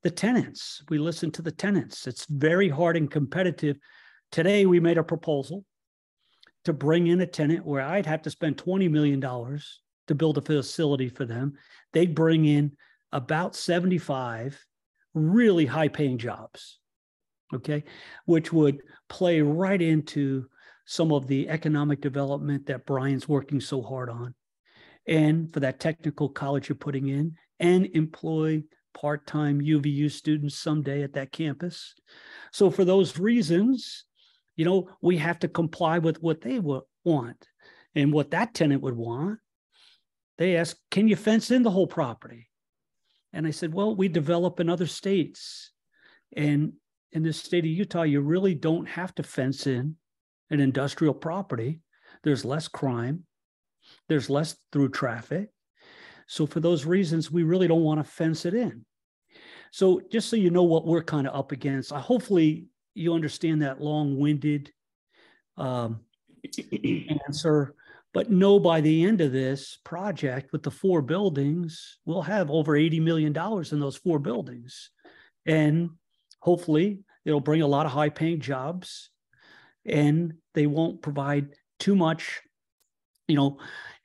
the tenants. We listen to the tenants. It's very hard and competitive. Today, we made a proposal to bring in a tenant where I'd have to spend $20 million to build a facility for them. They'd bring in about 75 really high-paying jobs, okay, which would play right into some of the economic development that Brian's working so hard on. And for that technical college you're putting in, and employ part-time UVU students someday at that campus. So for those reasons, we have to comply with what they want and what that tenant would want. They asked, can you fence in the whole property? And I said, well, we develop in other states. And in the state of Utah, you really don't have to fence in an industrial property. There's less crime. There's less through traffic. So for those reasons, we really don't want to fence it in. So just so you know what we're kind of up against, hopefully you understand that long-winded answer, but know by the end of this project with the 4 buildings, we'll have over $80 million in those 4 buildings. And hopefully it'll bring a lot of high-paying jobs, and they won't provide too much,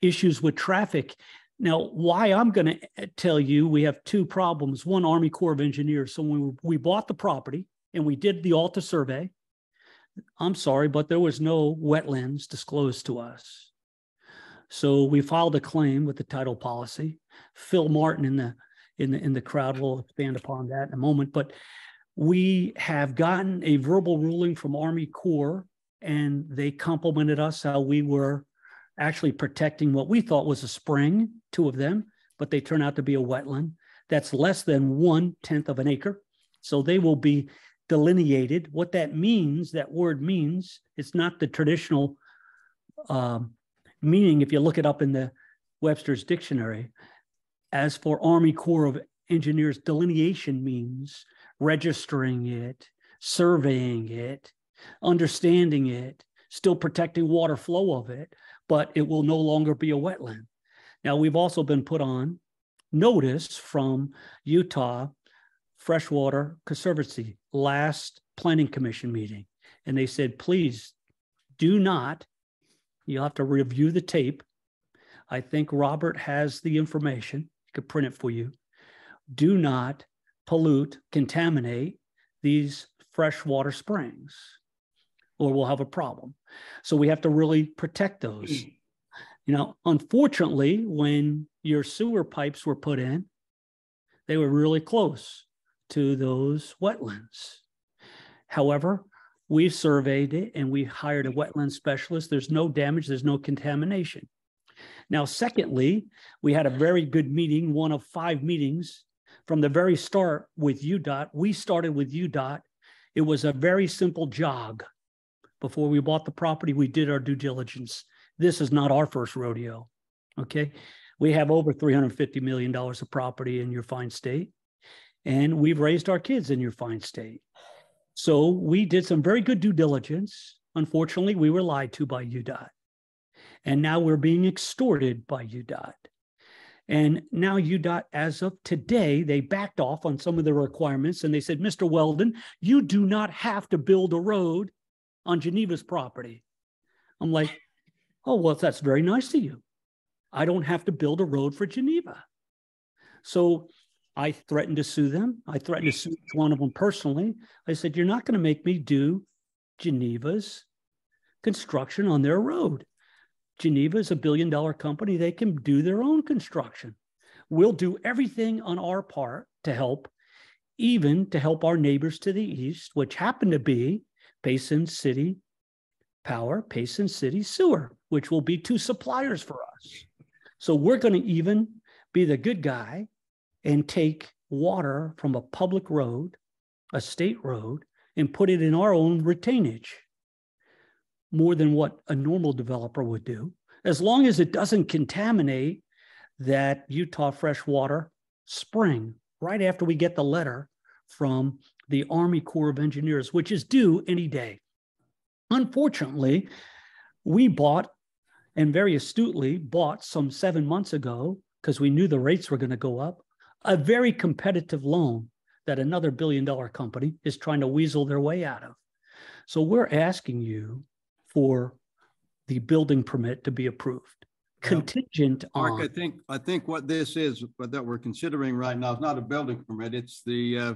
issues with traffic. Now, why I'm going to tell you we have 2 problems. One, Army Corps of Engineers. So when we bought the property and we did the Alta survey, I'm sorry, but there was no wetlands disclosed to us. So we filed a claim with the title policy. Phil Martin in the crowd will expand upon that in a moment. But we have gotten a verbal ruling from Army Corps, and they complimented us how we were actually protecting what we thought was a spring, 2 of them, but they turn out to be a wetland. That's less than 1/10 of an acre. So they will be delineated. What that means, that word means, it's not the traditional meaning if you look it up in the Webster's dictionary. As for Army Corps of Engineers, delineation means registering it, surveying it, understanding it, still protecting water flow of it, but it will no longer be a wetland. Now, we've also been put on notice from Utah Freshwater Conservancy. Last planning commission meeting. And they said, please do not, you'll have to review the tape. I think Robert has the information. He could print it for you. Do not pollute, contaminate these freshwater springs, or we'll have a problem. So we have to really protect those. You know, unfortunately, when your sewer pipes were put in, they were really close to those wetlands. However, we surveyed it and we hired a wetland specialist. There's no damage, there's no contamination. Now, secondly, we had a very good meeting, one of 5 meetings from the very start with UDOT. We started with UDOT. It was a very simple jog. Before we bought the property, we did our due diligence. This is not our first rodeo, okay? We have over $350 million of property in your fine state, and we've raised our kids in your fine state. So we did some very good due diligence. Unfortunately, we were lied to by UDOT. And now we're being extorted by UDOT. And now UDOT, as of today, they backed off on some of the requirements and they said, Mr. Weldon, you do not have to build a road on Geneva's property. I'm like, oh, well, that's very nice of you. I don't have to build a road for Geneva. So I threatened to sue them. I threatened to sue one of them personally. I said, you're not going to make me do Geneva's construction on their road. Geneva is a $1 billion company. They can do their own construction. We'll do everything on our part to help, even to help our neighbors to the east, which happen to be Payson City Power, Payson City Sewer, which will be 2 suppliers for us. So we're going to even be the good guy and take water from a public road, a state road, and put it in our own retainage, more than what a normal developer would do, as long as it doesn't contaminate that Utah freshwater spring right after we get the letter from the Army Corps of Engineers, which is due any day. Unfortunately, we bought, and very astutely bought some 7 months ago, because we knew the rates were going to go up, a very competitive loan that another $1 billion company is trying to weasel their way out of. So we're asking you for the building permit to be approved, contingent Mark, on. I think what this is, what that we're considering right now is not a building permit. It's the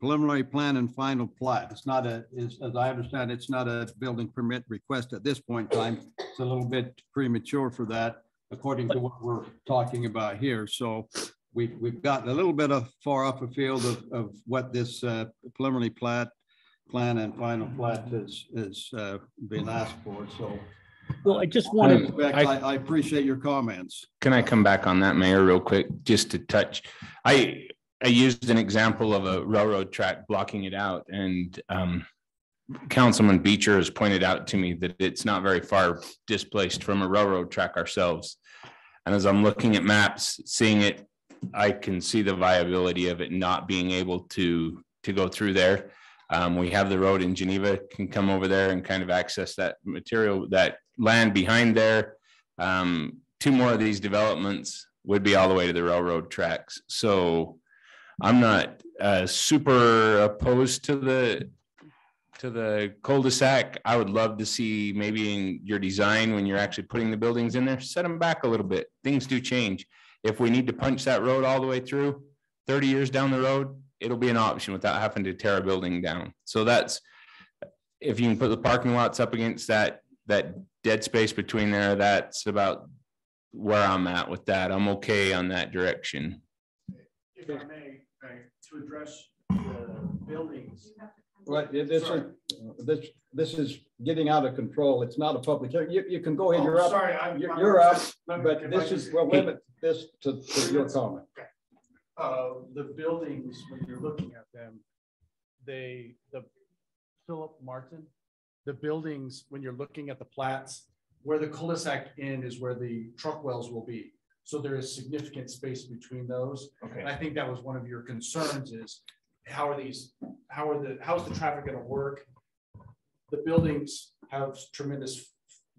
preliminary plan and final plat. It's not as I understand, it's not a building permit request at this point in time. It's a little bit premature for that, according to what we're talking about here. So we've gotten a little bit of far off the field of what this preliminary plan and final plat is being asked for. So, well, I just wanted. I appreciate your comments. Can I come back on that, Mayor, real quick, just to touch? I used an example of a railroad track blocking it out, and Councilman Beecher has pointed out to me that it's not very far displaced from a railroad track ourselves. And as I'm looking at maps, seeing it, I can see the viability of it not being able to go through there. We have the road in Geneva, can come over there and kind of access that material, that land behind there. 2 more of these developments would be all the way to the railroad tracks. So I'm not super opposed to the cul-de-sac. I would love to see maybe in your design, when you're actually putting the buildings in there, set them back a little bit. Things do change. If we need to punch that road all the way through 30 years down the road, it'll be an option without having to tear a building down. So that's, if you can put the parking lots up against that dead space between there, that's about where I'm at with that. I'm okay on that direction. If I may, to address the buildings. Right, this is getting out of control. It's not a public hearing. You can go ahead. You're up. Sorry, you're up. But this is, we'll limit this to your comment. Okay. The buildings, when you're looking at them, the Philip Martin, the buildings, when you're looking at the plats, where the cul-de-sac end is where the truck wells will be. So there is significant space between those. Okay. And I think that was one of your concerns is how's the traffic going to work? The buildings have tremendous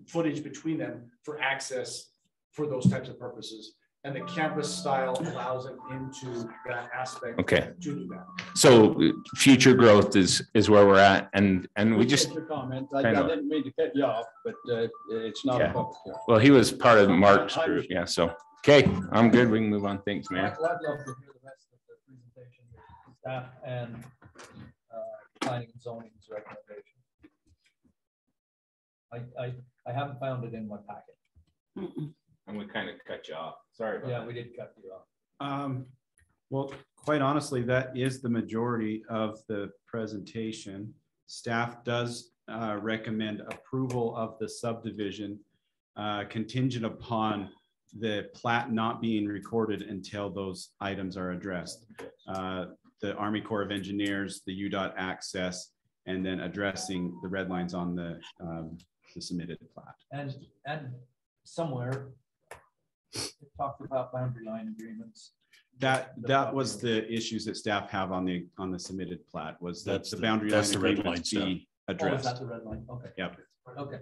footage between them for access for those types of purposes. And the campus style allows it into that aspect. Okay. To do that. So future growth is where we're at, and we just. Your comment. I kind of- didn't mean to cut you off, but it's not Yeah. a public hearing. Well, he was part of Mark's group, yeah, so, okay, I'm good, we can move on, thanks, Mayor. Well, I'd love to hear the rest of the presentation, staff and planning and zoning's recommendation. I haven't found it in my packet. And we kind of cut you off, sorry about Yeah, we did cut you off. Well, quite honestly, that is the majority of the presentation. Staff does recommend approval of the subdivision contingent upon the plat not being recorded until those items are addressed. The Army Corps of Engineers, the UDOT access, and then addressing the red lines on the submitted plat. And somewhere it talked about boundary line agreements. That was the issues that staff have on the submitted plat, was that the boundary line agreements be addressed. Oh, is that the red line? Okay. Yep. Okay.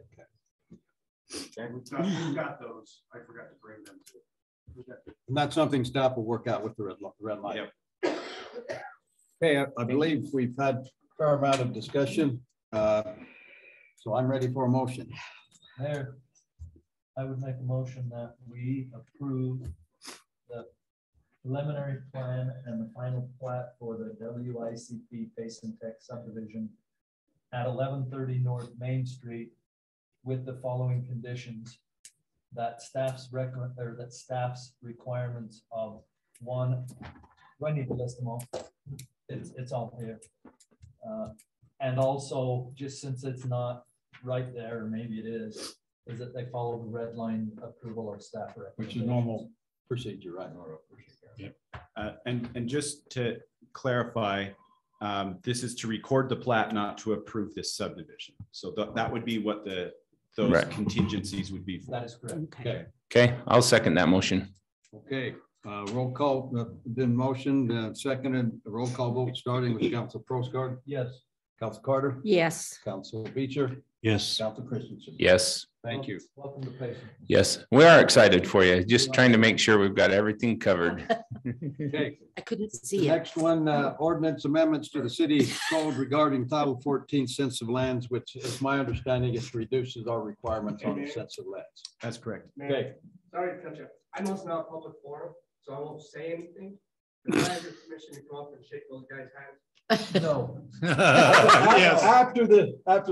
We've got those. I forgot to bring them to. And that's something staff will work out with the red line. Yep. Okay, I believe we've had a fair amount of discussion. So I'm ready for a motion. Mayor, I would make a motion that we approve the preliminary plan and the final plat for the WICP Payson Tech subdivision at 1130 North Main Street with the following conditions: that staff's requirements of one. Do I need to list them all? It's all here. And also, just since it's not right there, or maybe it is that they follow the red line approval of staff recommendations. Which is normal procedure, right? Yep. And just to clarify, this is to record the plat, not to approve this subdivision. So that would be what those Right. contingencies would be for. That is correct. Okay. Okay, I'll second that motion. Okay, roll call, been motioned, seconded, roll call vote, starting with Council Prosgaard. Yes. Council Carter. Yes. Council Beecher. Yes. Council Christensen. Yes. Thank you. Welcome to Payson. Yes, we are excited for you, just trying to make sure we've got everything covered. Okay. I couldn't The see it. next one, ordinance amendments to the city code regarding Title 14 census of lands, which is my understanding, it reduces our requirements on the census of lands. That's correct. Okay. Sorry to cut you. I know it's not a public forum, so I won't say anything. But I have your permission to come up and shake those guys' hands. No. Yes. After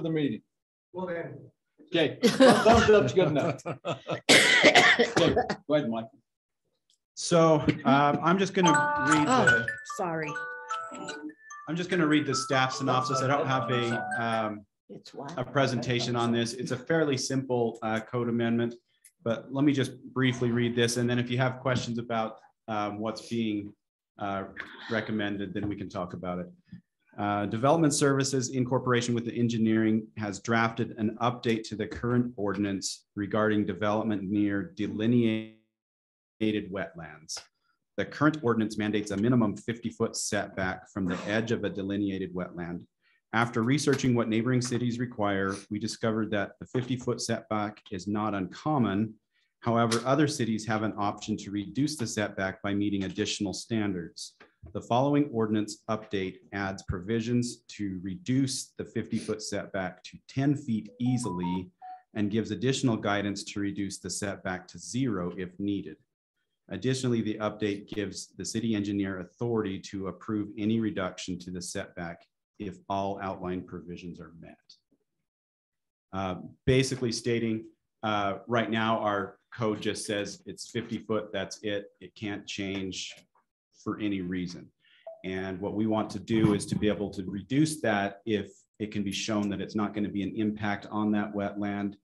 the meeting. Well then. Okay, thumbs up's good enough. Okay, go ahead, Mike. So I'm just going to read Oh, sorry. I'm just going to read the staff synopsis. I don't have It's what? a presentation on this. It's a fairly simple code amendment, but let me just briefly read this. And then if you have questions about what's being recommended, then we can talk about it. Development Services in cooperation with the engineering has drafted an update to the current ordinance regarding development near delineated wetlands. The current ordinance mandates a minimum 50-foot setback from the edge of a delineated wetland. After researching what neighboring cities require, we discovered that the 50-foot setback is not uncommon. However, other cities have an option to reduce the setback by meeting additional standards. The following ordinance update adds provisions to reduce the 50-foot setback to 10 feet easily and gives additional guidance to reduce the setback to 0 if needed. Additionally, the update gives the city engineer authority to approve any reduction to the setback if all outlined provisions are met. Basically stating, right now our code just says it's 50 foot, that's it. It can't change for any reason. And what we want to do is to be able to reduce that if it can be shown that it's not going to be an impact on that wetland,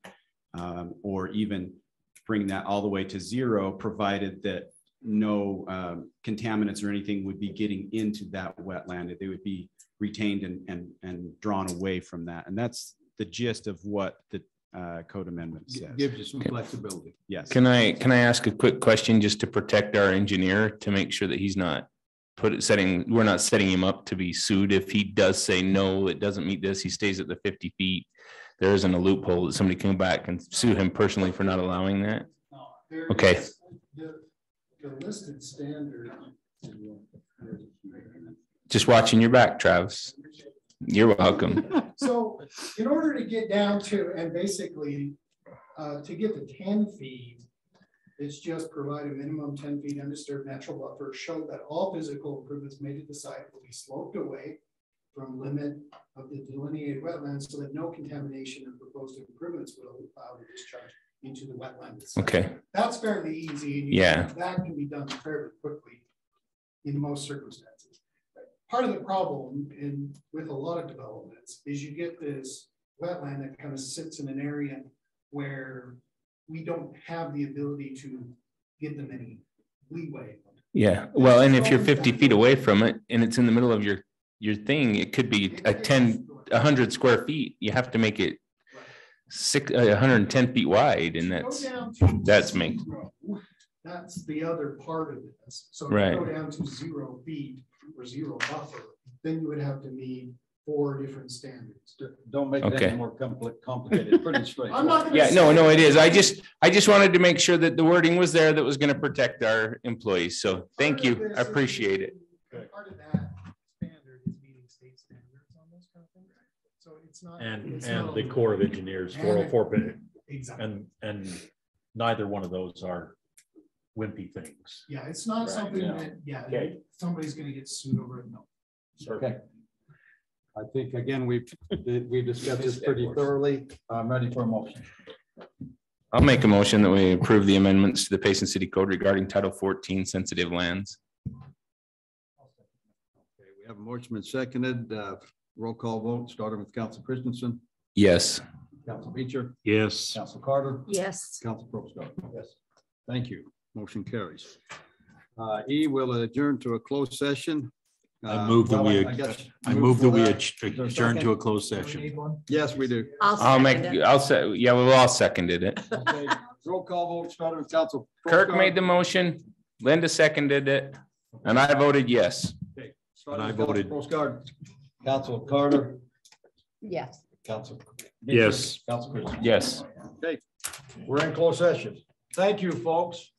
or even bring that all the way to 0, provided that no contaminants or anything would be getting into that wetland. They would be retained and drawn away from that. And that's the gist of what the code amendment says. Gives you some flexibility. Yes. Can I ask a quick question just to protect our engineer, to make sure that he's not we're not setting him up to be sued if he does say, no, it doesn't meet this, he stays at the 50 feet. There isn't a loophole that somebody can come back and sue him personally for not allowing that? Okay. the listed standard. Just watching your back, Travis. You're welcome. So in order to get down to, and basically to get the 10 feet, it's just provide a minimum 10 feet undisturbed natural buffer, show that all physical improvements made to the site will be sloped away from limit of the delineated wetlands so that no contamination of proposed improvements will allow the discharge into the wetland itself. Okay. That's fairly easy. And Yeah. That can be done fairly quickly in most circumstances. Part of the problem with a lot of developments is you get this wetland that kind of sits in an area where we don't have the ability to give them any leeway. Yeah, well, and if you're 50 feet away from it and it's in the middle of your thing, it could be 100 square feet. You have to make it 110 feet wide, and that's me. That's the other part of this. So if right. you go down to 0 feet or 0 buffer, then you would have to meet 4 different standards. Don't make it any more complicated. Pretty straight. Yeah, no, it is. I just wanted to make sure that the wording was there that was going to protect our employees. So thank you. I appreciate it. Part of that standard is meeting state standards on those kind of things. So it's not. And the Corps of Engineers 404. Exactly. And neither one of those are wimpy things. Yeah, it's not something that somebody's going to get sued over it. No. Okay. I think again we discussed this pretty thoroughly. I'm ready for a motion. I'll make a motion that we approve the amendments to the Payson City Code regarding Title 14 sensitive lands. Okay, we have a motion been seconded. Roll call vote, starting with Council Christensen. Yes. Council Beecher. Yes. Council Carter. Yes. Council Probst. Yes. Thank you. Motion carries. E will adjourn to a closed session. I move that we adjourn to a closed session. Yes, we do. I'll say, yeah, we've all seconded it. Okay. Roll call vote, starting with Council. Kirk made the motion, Linda seconded it, and I voted yes. Okay. And I voted. Council Carter. Yes. Council. Yes. Council Christensen. Yes. Okay. We're in closed session. Thank you, folks.